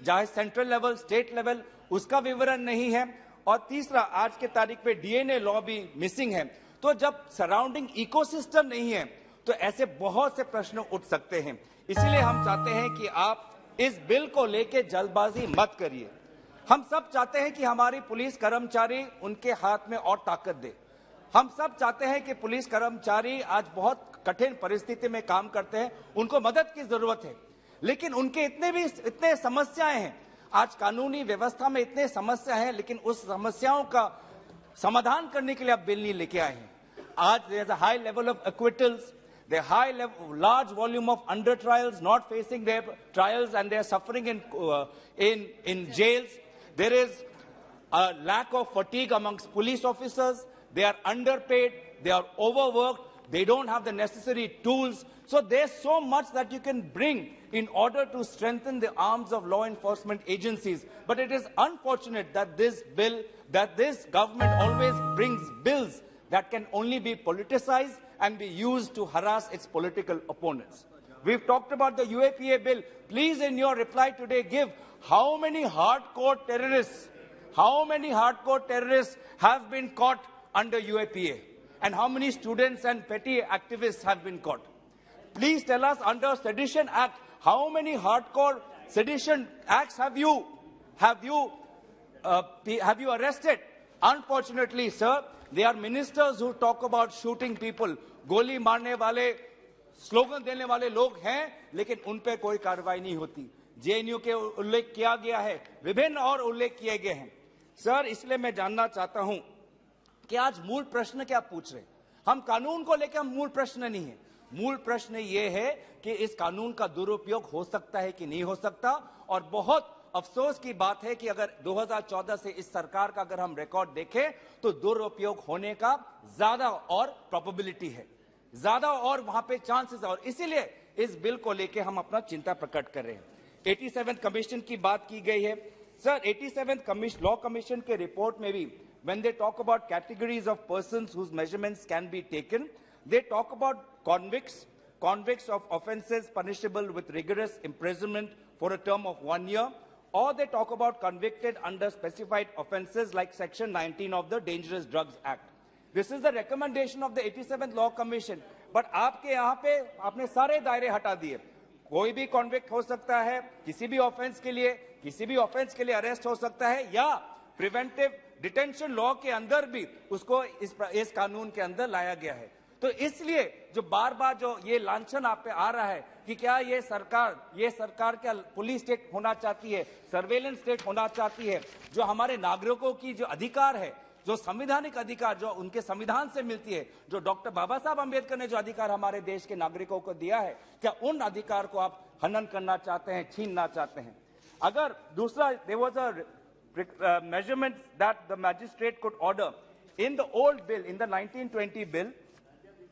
चाहे सेंट्रल लेवल, स्टेट लेवल, उसका विवरण नहीं है, और तीसरा, आज के तारीख पे डीएनए लॉ भी मिसिंग है। तो जब सराउंडिंग इकोसिस्टम नहीं है, तो ऐसे बहुत से प्रश्न उठ सकते हैं। इसलिए हम चाहते हैं कि आप इस बिल को लेके जल्दबाजी मत करिए। हम सब चाहते हैं कि हमारी पुलिस कर्मचारी उनके हाथ में और ताकत दे। हम सब चाहते हैं कि पुलिस कर्मचारी आज बहुत कठिन परिस्थिति में काम करते हैं, उनको मदद की जरूरत है, लेकिन उनके इतने समस्याएं हैं, आज कानूनी व्यवस्था में इतने समस्या हैं, लेकिन उस समस्याओं का समाधान करने के लिए आप बिल नहीं लेके आए हैं। आज there is a high level of acquittals, the large volume of under trials not facing their trials and they are suffering in jails. There is a lack of fatigue amongst police officers. They are underpaid, they are overworked, they don't have the necessary tools. So there's so much that you can bring in order to strengthen the arms of law enforcement agencies. But it is unfortunate that this government always brings bills that can only be politicized and be used to harass its political opponents. We've talked about the UAPA bill. Please, in your reply today, give how many hardcore terrorists have been caught under UAPA, and how many students and petty activists have been caught. Please tell us, under Sedition Act, how many hardcore sedition acts have you arrested? Unfortunately, sir, they are ministers who talk about shooting people. गोली मारने वाले, slogan देने वाले लोग हैं, लेकिन उन पे कोई कार्रवाई नहीं होती। जेएनयू के उल्लेख किया गया है, विभिन्न और उल्लेख किए गए हैं। सर, इसलिए मैं जानना चाहता हूं कि आज मूल प्रश्न क्या पूछ रहे हैं? हम कानून को लेकर मूल प्रश्न नहीं है। मूल प्रश्न ये है कि इस कानून का दुरुपयोग हो सकता है कि नहीं हो सकता, और बहुत अफसोस की बात है कि अगर 2014 से इस सरकार का अगर हम रिकॉर्ड देखें तो दुरुपयोग होने का ज्यादा और प्रोबेबिलिटी है, ज्यादा और वहां पे चांसेस है, और इसीलिए इस बिल को लेके हम अपना चिंता प्रकट कर रहे हैं। 87 कमीशन की बात की गई है। सर, 87 लॉ कमीशन के रिपोर्ट में भी when they talk about categories of persons whose measurements can be taken, they talk about convicts of offenses punishable with rigorous imprisonment for a term of 1 year, or they talk about convicted under specified offenses like Section 19 of the Dangerous Drugs Act. This is the recommendation of the 87th law commission, but आपके यहाँ पे आपने सारे दायरे हटा दिए। कोई भी कॉन्विक्ट हो सकता है, किसी भी ऑफेंस के लिए अरेस्ट हो सकता है, या प्रिवेंटिव डिटेंशन लॉ के अंदर भी उसको इस कानून के अंदर लाया गया है। तो इसलिए जो बार बार जो ये लांछन आप पे आ रहा है कि क्या ये सरकार क्या पुलिस स्टेट होना चाहती है, सर्वेलेंस स्टेट होना चाहती है, जो हमारे नागरिकों की जो अधिकार है, जो संवैधानिक अधिकार जो उनके संविधान से मिलती है, जो डॉक्टर बाबा साहब अंबेडकर ने जो अधिकार हमारे देश के नागरिकों को दिया है, क्या उन अधिकार को आप हनन करना चाहते हैं, छीनना चाहते हैं? अगर दूसरा, there was a measurement that the magistrate could order in the old bill, in the 1920 bill,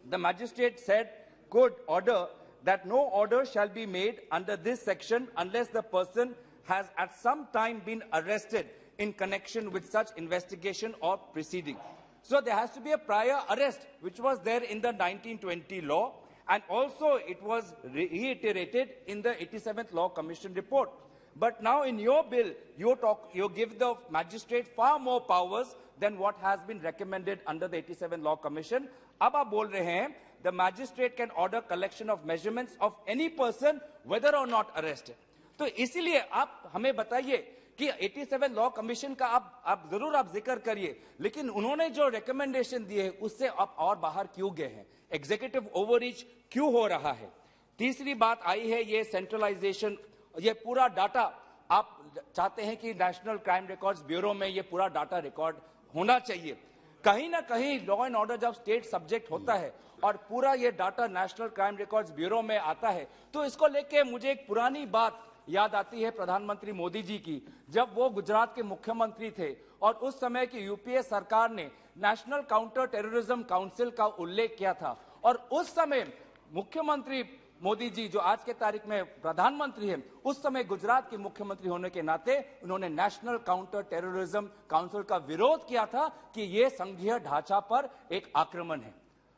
the magistrate said could order that no order shall be made under this section unless the person has at some time been arrested in connection with such investigation or proceeding. So there has to be a prior arrest, which was there in the 1920 law, and also it was reiterated in the 87th Law Commission report. But now in your bill, you give the magistrate far more powers than what has been recommended under the 87 Law Commission. अब आप बोल रहे हैं, the magistrate can order collection of measurements of any person, whether or not arrested. तो इसीलिए आप हमें बताइए कि 87 लॉ कमीशन का आप जरूर आप जिक्र करिए, लेकिन उन्होंने जो रिकमेंडेशन दिए हैं उससे आप और बाहर क्यों गए हैं? एग्जीक्यूटिव ओवररीच क्यों हो रहा है? तीसरी बात आई है ये सेंट्रलाइजेशन, ये पूरा डाटा आप चाहते हैं कि नेशनल क्राइम रिकॉर्ड्स ब्यूरो में ये पूरा डाटा रिकॉर्ड होना चाहिए। कहीं ना कहीं लॉ एंड ऑर्डर जब स्टेट सब्जेक्ट होता है और पूरा ये data national crime records bureau में आता है, तो इसको लेके मुझे एक पुरानी बात याद आती है प्रधानमंत्री मोदी जी की, जब वो गुजरात के मुख्यमंत्री थे और उस समय की यूपीए सरकार ने नेशनल काउंटर टेररिज्म काउंसिल का उल्लेख किया था। और उस समय मुख्यमंत्री मोदी जी, जो आज के तारीख में प्रधानमंत्री हैं, उस समय गुजरात के मुख्यमंत्री होने के नाते उन्होंने नेशनल काउंटर टेररिज्म काउंसिल का विरोध किया था कि ये संघीय ढांचा पर एक आक्रमण है।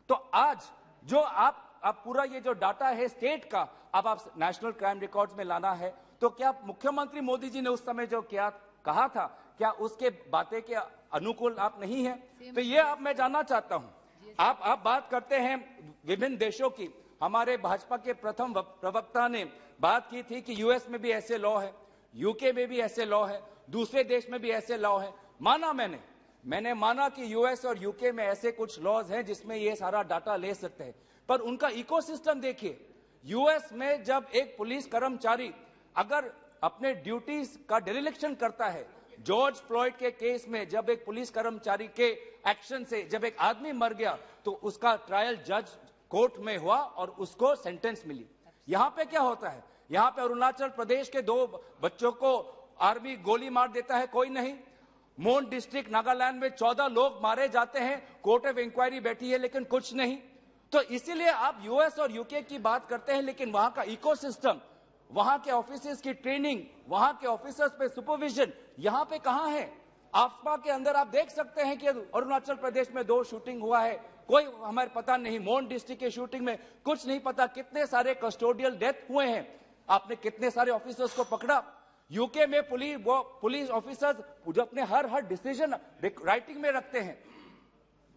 तो आज जो आप पूरा ये जो डाटा है स्टेट का, अब आप नेशनल क्राइम रिकॉर्ड्स में लाना है, तो क्या मुख्यमंत्री मोदी जी ने उस समय जो कहा था, क्या उसके बातें के अनुकूल आप नहीं है? तो ये अब मैं जानना चाहता हूं। आप बात करते हैं विभिन्न देशों की, हमारे भाजपा के प्रथम प्रवक्ता ने बात की थी कि यूएस में भी ऐसे लॉ है, यूके में भी ऐसे लॉ है, दूसरे देश में भी ऐसे लॉ है। माना मैंने माना कि यूएस और यूके में ऐसे कुछ लॉज हैं जिसमें ये सारा डाटा ले सकते हैं, पर उनका इकोसिस्टम देखिए। यूएस में जब एक पुलिस कर्मचारी अगर अपने ड्यूटीज का डिरेक्शन करता है, जॉर्ज फ्लॉयड के केस में जब एक पुलिस कर्मचारी के एक्शन से जब एक आदमी मर गया, तो उसका ट्रायल जज कोर्ट में हुआ और उसको सेंटेंस मिली। यहां पे क्या होता है? यहां पे अरुणाचल प्रदेश के 2 बच्चों को आर्मी गोली मार देता है, कोई नहीं। मोन डिस्ट्रिक्ट नागालैंड में 14 लोग मारे जाते हैं, कोर्ट ऑफ इंक्वायरी बैठी है, लेकिन कुछ नहीं। तो इसीलिए आप यूएस और यूके की बात करते हैं, लेकिन वहां का इकोसिस्टम, वहां के ऑफिसर्स की ट्रेनिंग, वहां के ऑफिसर्स पे सुपरविजन यहां पे कहां है? आफ्पा के अंदर आप देख सकते हैं कि अरुणाचल प्रदेश में 2 शूटिंग हुआ है, कोई हमारे पता नहीं। मोन डिस्ट्रिक्ट के शूटिंग में कुछ नहीं पता, कितने सारे कस्टोडियल डेथ हुए हैं, आपने कितने सारे ऑफिसर्स को पकड़ा। यूके में पुलिस ऑफिसर्स जो अपने हर डिसीजन राइटिंग में रखते हैं।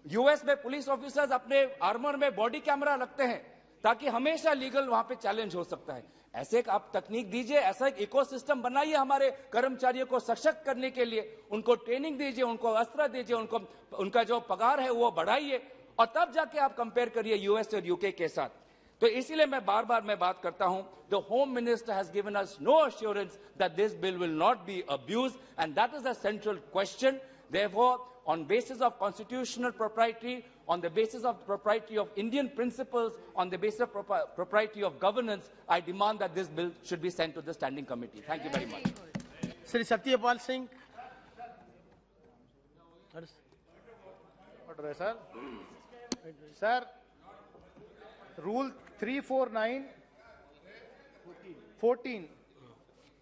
यूएस में पुलिस ऑफिसर्स अपने आर्मर में बॉडी कैमरा रखते हैं ताकि हमेशा लीगल वहां पे चैलेंज हो सकता है। ऐसे एक आप तकनीक दीजिए, ऐसा एक इकोसिस्टम बनाइए हमारे कर्मचारियों को सशक्त करने के लिए, उनको ट्रेनिंग दीजिए, उनको अस्त्र दीजिए, उनका जो पगार है वो बढ़ाइए, और तब जाके आप कंपेयर करिए यूएस और यूके के साथ। तो इसीलिए मैं बार बात करता हूं, the home minister has given us know assurance that this bill will not be abused, and that is the central question. Therefore, on basis of constitutional propriety, on the basis of propriety of Indian principles, on the basis of propriety of governance, I demand that this bill should be sent to the standing committee. Thank you very much. Sri Satyapal Singh. Order, sir. Sir, Rule 349, 14.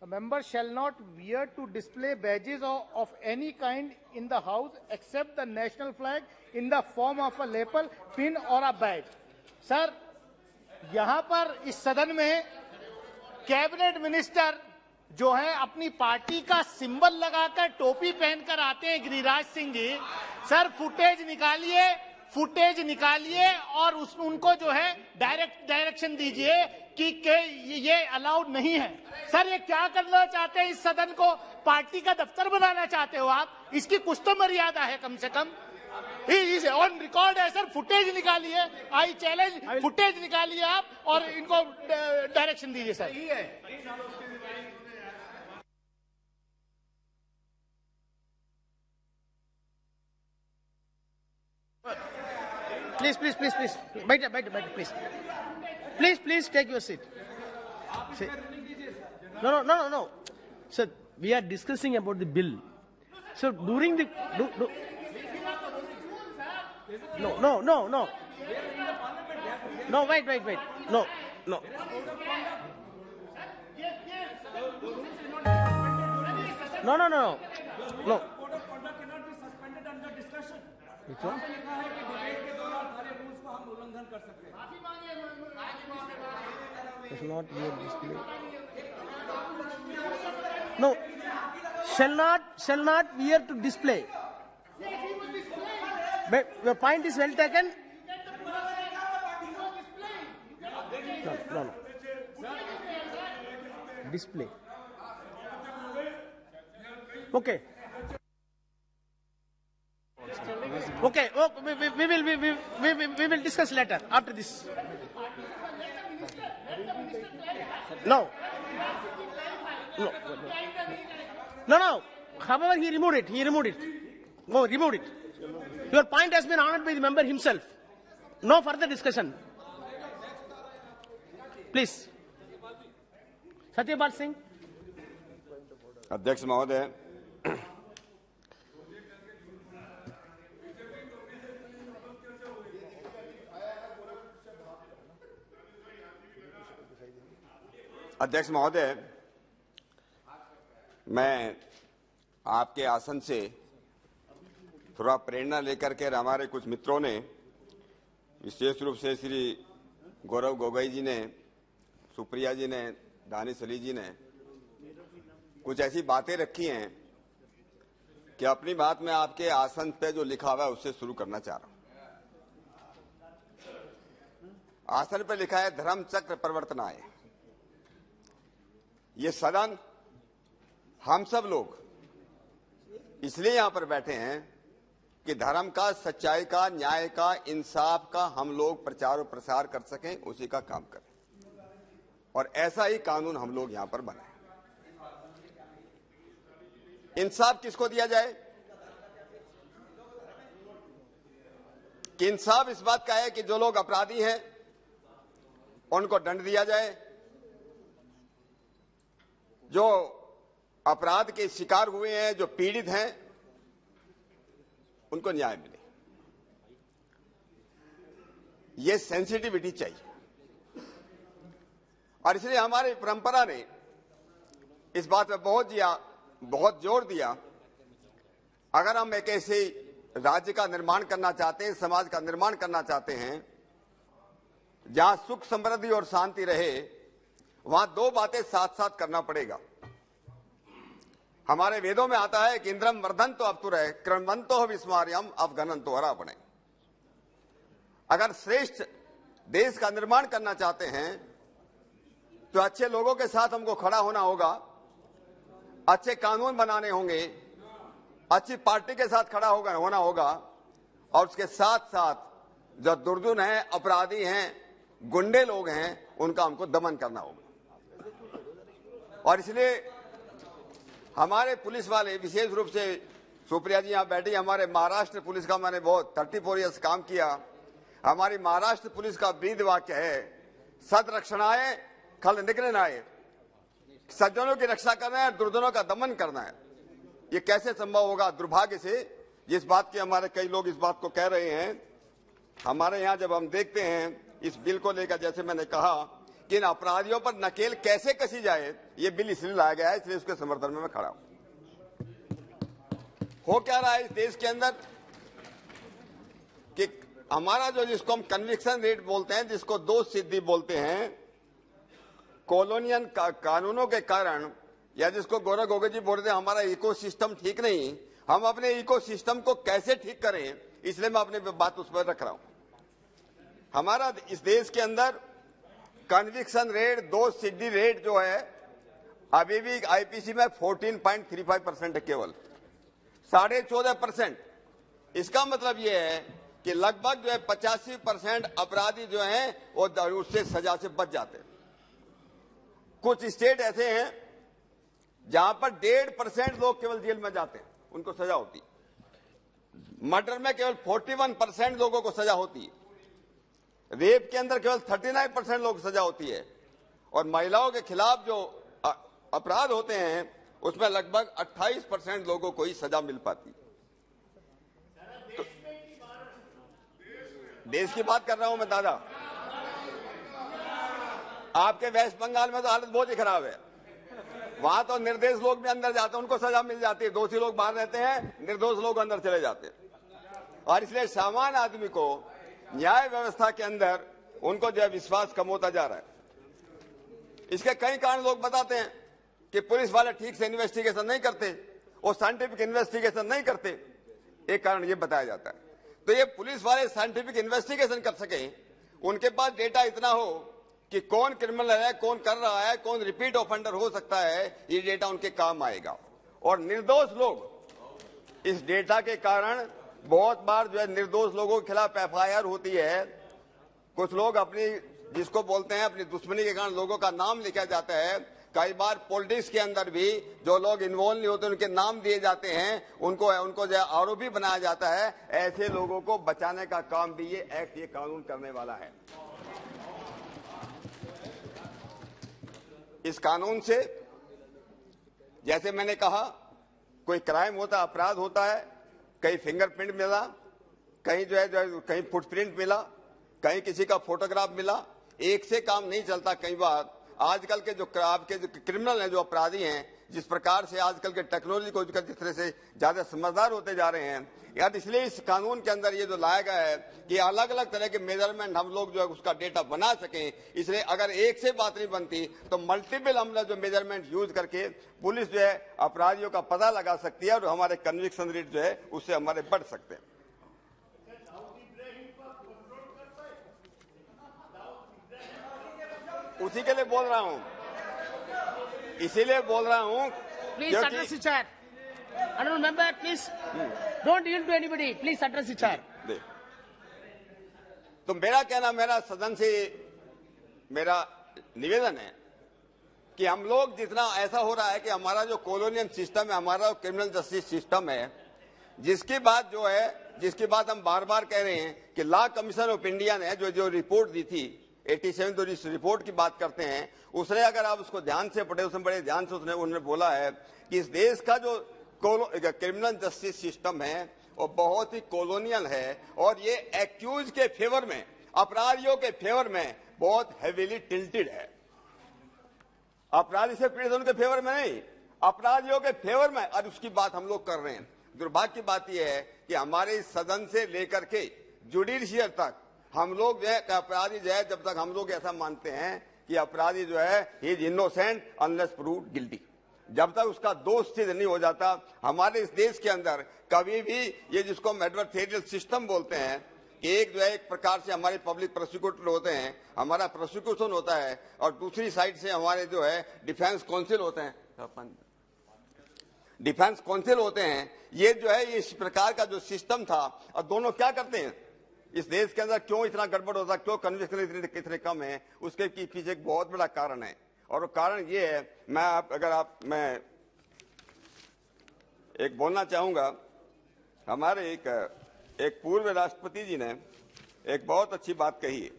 A member shall not wear to display badges of any kind in the house except the national flag in the form of a lapel, pin or a badge. Sir, यहाँ पर इस सदन में cabinet minister जो है अपनी party का symbol लगाकर टोपी पहनकर आते हैं, गिरिराज सिंह जी। सर, फुटेज निकालिए फुटेज निकालिए और उनको जो है डायरेक्शन दीजिए कि ये अलाउड नहीं है। सर, ये क्या करना चाहते हैं? इस सदन को पार्टी का दफ्तर बनाना चाहते हो आप? इसकी कुछ तो मर्यादा है कम से कम। ऑन रिकॉर्ड है सर, फुटेज निकालिए, आई चैलेंज, फुटेज निकालिए आप और इनको डायरेक्शन दीजिए सर। Please, बैठे, please take your seat. No. Sir, we are discussing about the bill. So during the No. No, wait. No. No. Which one? It's not your display. No, shall not wear to display. But your point is well taken. No. Display. Okay. Oh, we will discuss later after this. No. However, he removed it. No, removed it. Your point has been honored by the member himself. No further discussion. Please. Satyapal Singh. अध्यक्ष महोदय, मैं आपके आसन से थोड़ा प्रेरणा लेकर के हमारे कुछ मित्रों ने, विशेष रूप से श्री गौरव गोगोई जी ने, सुप्रिया जी ने, दानिश अली जी ने कुछ ऐसी बातें रखी हैं कि अपनी बात में आपके आसन पे जो लिखा हुआ है उससे शुरू करना चाह रहा हूं। आसन पे लिखा है धर्म चक्र परिवर्तनाय। ये सदन हम सब लोग इसलिए यहां पर बैठे हैं कि धर्म का, सच्चाई का, न्याय का, इंसाफ का हम लोग प्रचार और प्रसार कर सकें, उसी का काम करें और ऐसा ही कानून हम लोग यहां पर बनाएं। इंसाफ किसको दिया जाए? कि इंसाफ इस बात का है कि जो लोग अपराधी हैं उनको दंड दिया जाए, जो अपराध के शिकार हुए हैं, जो पीड़ित हैं, उनको न्याय मिले। ये सेंसिटिविटी चाहिए और इसलिए हमारी परंपरा ने इस बात पे बहुत जोर दिया। अगर हम एक ऐसे राज्य का निर्माण करना चाहते हैं, समाज का निर्माण करना चाहते हैं जहां सुख, समृद्धि और शांति रहे, वहां दो बातें साथ साथ करना पड़ेगा। हमारे वेदों में आता है कि इंद्रम वर्धन्तो अवतुरः क्रमवन्तो विस्मार्यम अवगणन्तो हरापणे। अगर श्रेष्ठ देश का निर्माण करना चाहते हैं तो अच्छे लोगों के साथ हमको खड़ा होना होगा, अच्छे कानून बनाने होंगे, अच्छी पार्टी के साथ खड़ा होना होगा और उसके साथ साथ जो दुर्जन हैं, अपराधी हैं, गुंडे लोग हैं, उनका हमको दमन करना होगा। और इसलिए हमारे पुलिस वाले, विशेष रूप से सुप्रिया जी यहां बैठी, हमारे महाराष्ट्र पुलिस का मैंने बहुत 34 ईयर्स काम किया। हमारी महाराष्ट्र पुलिस का ब्रीद वाक्य है सद्रक्षणाय खल निग्रहणाय। सज्जनों की रक्षा करना है, दुर्जनों का दमन करना है। ये कैसे संभव होगा? दुर्भाग्य से जिस बात की हमारे कई लोग इस बात को कह रहे हैं, हमारे यहाँ जब हम देखते हैं इस बिल को लेकर, जैसे मैंने कहा कि इन अपराधियों पर नकेल कैसे कसी जाए, ये बिल इसलिए लाया गया है, इसलिए उसके समर्थन में मैं खड़ा हूं। हो क्या रहा है इस देश के अंदर कि हमारा जिसको हम कन्विक्शन रेट बोलते हैं, जिसको दोष सिद्धि बोलते हैं, कॉलोनियल कानूनों के कारण, या जिसको गौरव गोगोई जी बोल रहे थे हमारा इकोसिस्टम ठीक नहीं, हम अपने इकोसिस्टम को कैसे ठीक करें, इसलिए मैं अपनी बात उस पर रख रहा हूं। हमारा इस देश के अंदर कन्विक्शन रेट, दोष सिद्धि रेट जो है अभी भी आईपीसी में 14.35% है, केवल 14.5%। इसका मतलब ये है कि लगभग जो है 85% अपराधी जो हैं वो उससे सजा से बच जाते हैं। कुछ स्टेट ऐसे हैं जहां पर 1.5% लोग केवल जेल में जाते हैं, उनको सजा होती है। मर्डर में केवल 41% लोगों को सजा होती है। रेप के अंदर केवल 39% लोगों को सजा होती है। और महिलाओं के खिलाफ जो अपराध होते हैं उसमें लगभग 28% लोगों को ही सजा मिल पाती है। तो देश की बात कर रहा हूं मैं दादा। आपके वेस्ट बंगाल में तो हालत बहुत ही खराब है। वहां तो निर्दोष लोग भी अंदर जाते हैं, उनको सजा मिल जाती है। दोषी लोग बाहर रहते हैं, निर्दोष लोग अंदर चले जाते हैं। और इसलिए सामान्य आदमी को न्याय व्यवस्था के अंदर उनको जो है विश्वास कम होता जा रहा है। इसके कई कारण लोग बताते हैं कि पुलिस वाले ठीक से इन्वेस्टिगेशन नहीं करते, वो साइंटिफिक इन्वेस्टिगेशन नहीं करते। एक कारण ये बताया जाता है। तो ये पुलिस वाले साइंटिफिक इन्वेस्टिगेशन कर सके, उनके पास डेटा इतना हो कि कौन क्रिमिनल है, कौन कर रहा है, कौन रिपीट ऑफेंडर हो सकता है, ये डेटा उनके काम आएगा। और निर्दोष लोग इस डेटा के कारण बहुत बार जो है निर्दोष लोगों के खिलाफ एफआईआर होती है। कुछ लोग अपनी जिसको बोलते हैं अपनी दुश्मनी के कारण लोगों का नाम लिखा जाता है। कई बार पॉलिटिक्स के अंदर भी जो लोग इन्वॉल्व नहीं होते उनके नाम दिए जाते हैं, उनको जो आरोपी बनाया जाता है। ऐसे लोगों को बचाने का काम भी ये एक्ट, ये कानून करने वाला है। इस कानून से जैसे मैंने कहा, कोई क्राइम होता, अपराध होता है, कहीं फिंगरप्रिंट मिला, कहीं जो है कहीं फुटप्रिंट मिला, कहीं किसी का फोटोग्राफ मिला, एक से काम नहीं चलता। कई बार आजकल के जो आपके जो क्रिमिनल हैं, जो अपराधी हैं, जिस प्रकार से आजकल के टेक्नोलॉजी को जिस तरह से ज्यादा समझदार होते जा रहे हैं यार, इसलिए इस कानून के अंदर ये जो लाया गया है कि अलग अलग तरह के मेजरमेंट हम लोग जो है उसका डेटा बना सकें। इसलिए अगर एक से बात नहीं बनती तो मल्टीपल हम जो मेजरमेंट यूज करके पुलिस जो है अपराधियों का पता लगा सकती है और हमारे कन्विक्शन रेट जो है उससे हमारे बढ़ सकते हैं। उसी के लिए बोल रहा हूं, इसीलिए बोल रहा हूं। Please address the chair. Honorable member, please don't yield to anybody. Please address the chair. तो मेरा कहना, मेरा सदन से मेरा निवेदन है कि हम लोग जितना ऐसा हो रहा है कि हमारा जो कॉलोनियल सिस्टम है, हमारा क्रिमिनल जस्टिस सिस्टम है, जिसकी बात हम बार बार कह रहे हैं कि लॉ कमीशन ऑफ इंडिया ने जो रिपोर्ट दी थी 87, तो इस रिपोर्ट की बात करते हैं, उसने अगर आप उसको ध्यान से पढ़े, उसमें बड़े ध्यान से उन्होंने बोला है कि इस देश का जो क्रिमिनल जस्टिस सिस्टम है वो बहुत ही कॉलोनियल है और ये एक्यूज के फेवर में, अपराधियों के फेवर में बहुत हेवीली टिल्टेड है। अपराधी से पीड़ित उनके फेवर में नहीं, अपराधियों के फेवर में, और उसकी बात हम लोग कर रहे हैं। दुर्भाग्य की बात यह है कि हमारे सदन से लेकर के जुडिशियल तक हम लोग जो है अपराधी जो है, जब तक हम लोग ऐसा मानते हैं कि अपराधी जो है he is innocent unless proved guilty, जब तक उसका दोष सिद्ध नहीं हो जाता, हमारे इस देश के अंदर कभी भी ये जिसको हम एडवर्सेरियल सिस्टम बोलते हैं कि एक जो है एक प्रकार से हमारे पब्लिक प्रोसिक्यूटर होते हैं, हमारा प्रोसिक्यूशन होता है, और दूसरी साइड से हमारे जो है डिफेंस काउंसिल होते हैं, डिफेंस काउंसिल होते हैं। ये जो है इस प्रकार का जो सिस्टम था, और दोनों क्या करते हैं इस देश के अंदर, क्यों इतना गड़बड़ होता है, क्यों कन्विक्शन इतने कम है, उसके पीछे एक बहुत बड़ा कारण है। और वो कारण ये है, मैं एक बोलना चाहूंगा, हमारे एक पूर्व राष्ट्रपति जी ने एक बहुत अच्छी बात कही है।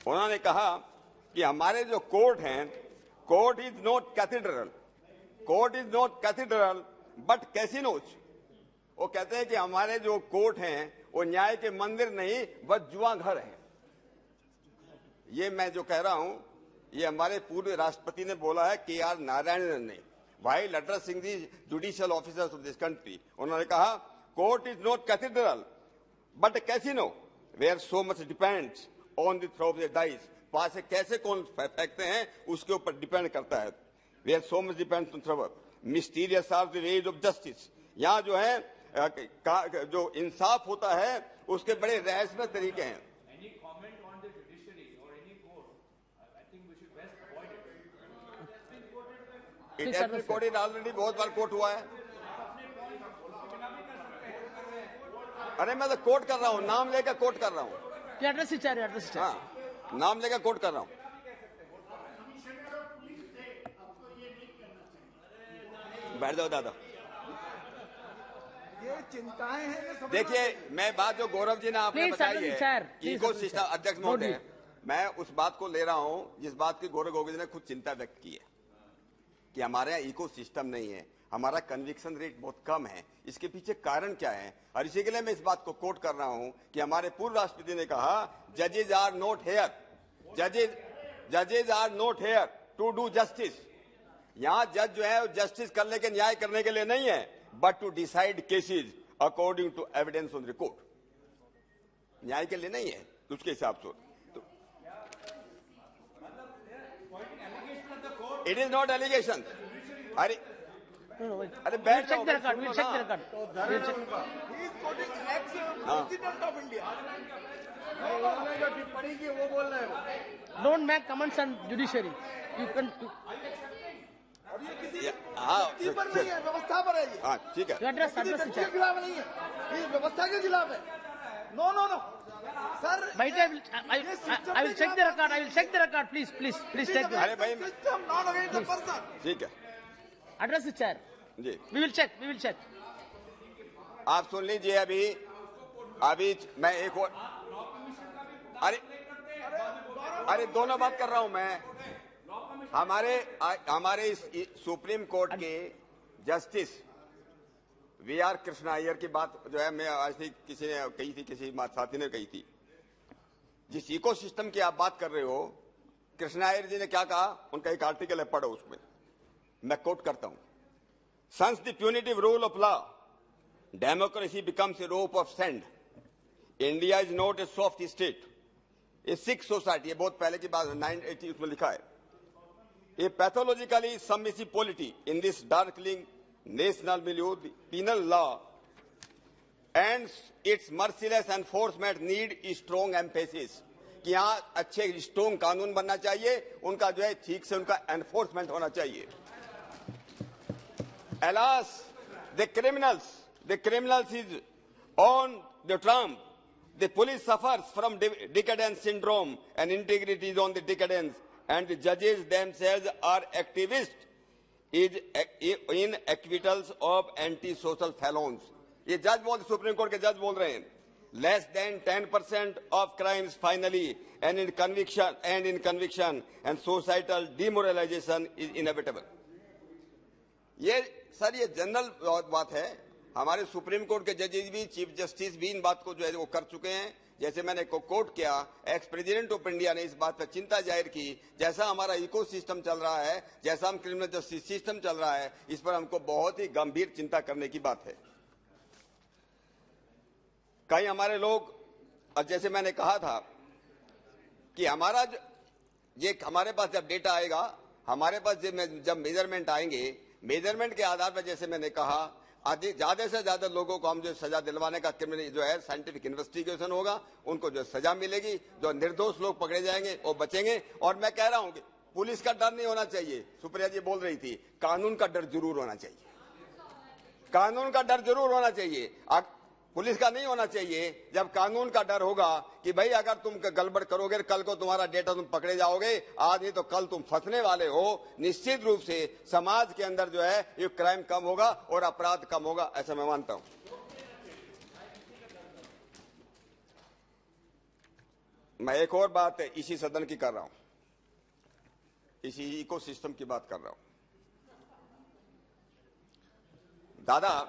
उन्होंने कहा कि हमारे जो कोर्ट हैं, court is not cathedral, court is not cathedral but casinos. वो कहते हैं कि हमारे जो कोर्ट हैं वो न्याय के मंदिर नहीं बस जुआ घर है। ये मैं जो कह रहा हूं ये हमारे पूर्व राष्ट्रपति ने बोला है, KR नारायणन ने, while addressing the judicial officers of this country। उन्होंने कहा court is not cathedral but casino where so much depends on the throw of the dice. पास से कैसे कौन फेंकते हैं उसके ऊपर डिपेंड करता है। Where so much depends on through, mysterious are the ways of justice. यहाँ जो है जो इंसाफ होता है उसके बड़े रहस्यमय तरीके हैं। It has been quoted already, बहुत बार कोट हुआ है। अरे मैं तो कोट कर रहा हूँ, नाम लेकर कोट कर रहा हूँ। हाँ, नाम लेकर कोट कर रहा हूँ। बैठ जाओ दादा। ये चिंताएं हैं। देखिए, मैं बात जो गौरव जी ने आपने बताई है कि इकोसिस्टम, अध्यक्ष महोदय, मैं उस बात को ले रहा हूं जिस बात की गौरव गोविंद ने खुद चिंता व्यक्त की है कि हमारे यहाँ इकोसिस्टम नहीं है, हमारा कन्विक्शन रेट बहुत कम है। इसके पीछे कारण क्या है? और इसी के लिए मैं इस बात को कोट कर रहा हूं कि हमारे पूर्व राष्ट्रपति ने कहा, जजेज are not here, जजेज are not here to do justice. यहाँ जज जो है जस्टिस करने के, न्याय करने के लिए नहीं है, but to decide cases according to evidence on record. न्याय के लिए नहीं है, उसके हिसाब से। It is not allegation. अरे बैठ जाओ। टिप्पणी की वो बोल रहे हैं। Don't make comments on judiciary. You can. और ये किसी पर नहीं है, व्यवस्था पर है। हाँ, ठीक है। के खिलाफ नहीं है, ये व्यवस्था के खिलाफ है। No no no sir, I will check the record. I will check the record. Please take the. अरे भाई, not against the person. ठीक है। Address the chair. Ji, We will check. आप सुन लीजिए। अभी मैं एक और, अरे दोनों बात कर रहा हूं मैं। हमारे इस सुप्रीम कोर्ट के जस्टिस वी.आर. कृष्णा अय्यर की बात जो है, मैं आज किसी ने कही थी, किसी साथी ने कही थी। जिस इकोसिस्टम की आप बात कर रहे हो, कृष्णा अय्यर जी ने क्या कहा, उनका एक आर्टिकल है, पढ़ो उसमें। मैं कोट करता हूं, Since the punitive rule of law, democracy becomes a rope of sand. India is not a soft state, a sick society. ये बहुत पहले की बात है, 980 उसमें लिखा है। A pathologically submissive polity in this darkling national milieu, the penal law and its merciless enforcement need strong emphasis. कि यहाँ अच्छे स्ट्रॉन्ग कानून बनना चाहिए, उनका जो है ठीक से उनका एनफोर्समेंट होना चाहिए। Alas, the criminals is on the trump. The police suffers from decadence syndrome, and integrity is on the decadence, and the judges themselves are activists in acquittals of anti-social felons. ये जज बोल, supreme court के जज बोल रहे हैं। Less than 10% of crimes finally, and in conviction and societal demoralization is inevitable. ये sir, ये जनरल बात है। हमारे सुप्रीम कोर्ट के जजेस भी, चीफ जस्टिस भी इन बात को जो है वो कर चुके हैं। जैसे मैंने कोट किया, एक्स प्रेसिडेंट ऑफ इंडिया ने इस बात पर चिंता जाहिर की, जैसा हमारा इको सिस्टम चल रहा है, जैसा हम क्रिमिनल जस्टिस सिस्टम चल रहा है, इस पर हमको बहुत ही गंभीर चिंता करने की बात है। कई हमारे लोग, और जैसे मैंने कहा था कि हमारे पास जब डेटा आएगा, हमारे पास जब मेजरमेंट आएंगे, मेजरमेंट के आधार पर, जैसे मैंने कहा, ज्यादा से ज्यादा लोगों को हम जो सजा दिलवाने का क्रिमिनल जो है साइंटिफिक इन्वेस्टिगेशन होगा, उनको जो सजा मिलेगी, जो निर्दोष लोग पकड़े जाएंगे वो बचेंगे। और मैं कह रहा हूं कि पुलिस का डर नहीं होना चाहिए। सुप्रिया जी बोल रही थी, कानून का डर जरूर होना चाहिए, कानून का डर जरूर होना चाहिए। पुलिस का नहीं होना चाहिए। जब कानून का डर होगा कि भाई अगर तुम गड़बड़ करोगे, कल को तुम्हारा डेटा तुम पकड़े जाओगे, आज नहीं तो कल तुम फंसने वाले हो, निश्चित रूप से समाज के अंदर जो है ये क्राइम कम होगा और अपराध कम होगा, ऐसा मैं मानता हूं। मैं एक और बात है इसी सदन की कर रहा हूं, इसी इकोसिस्टम की बात कर रहा हूं। दादा,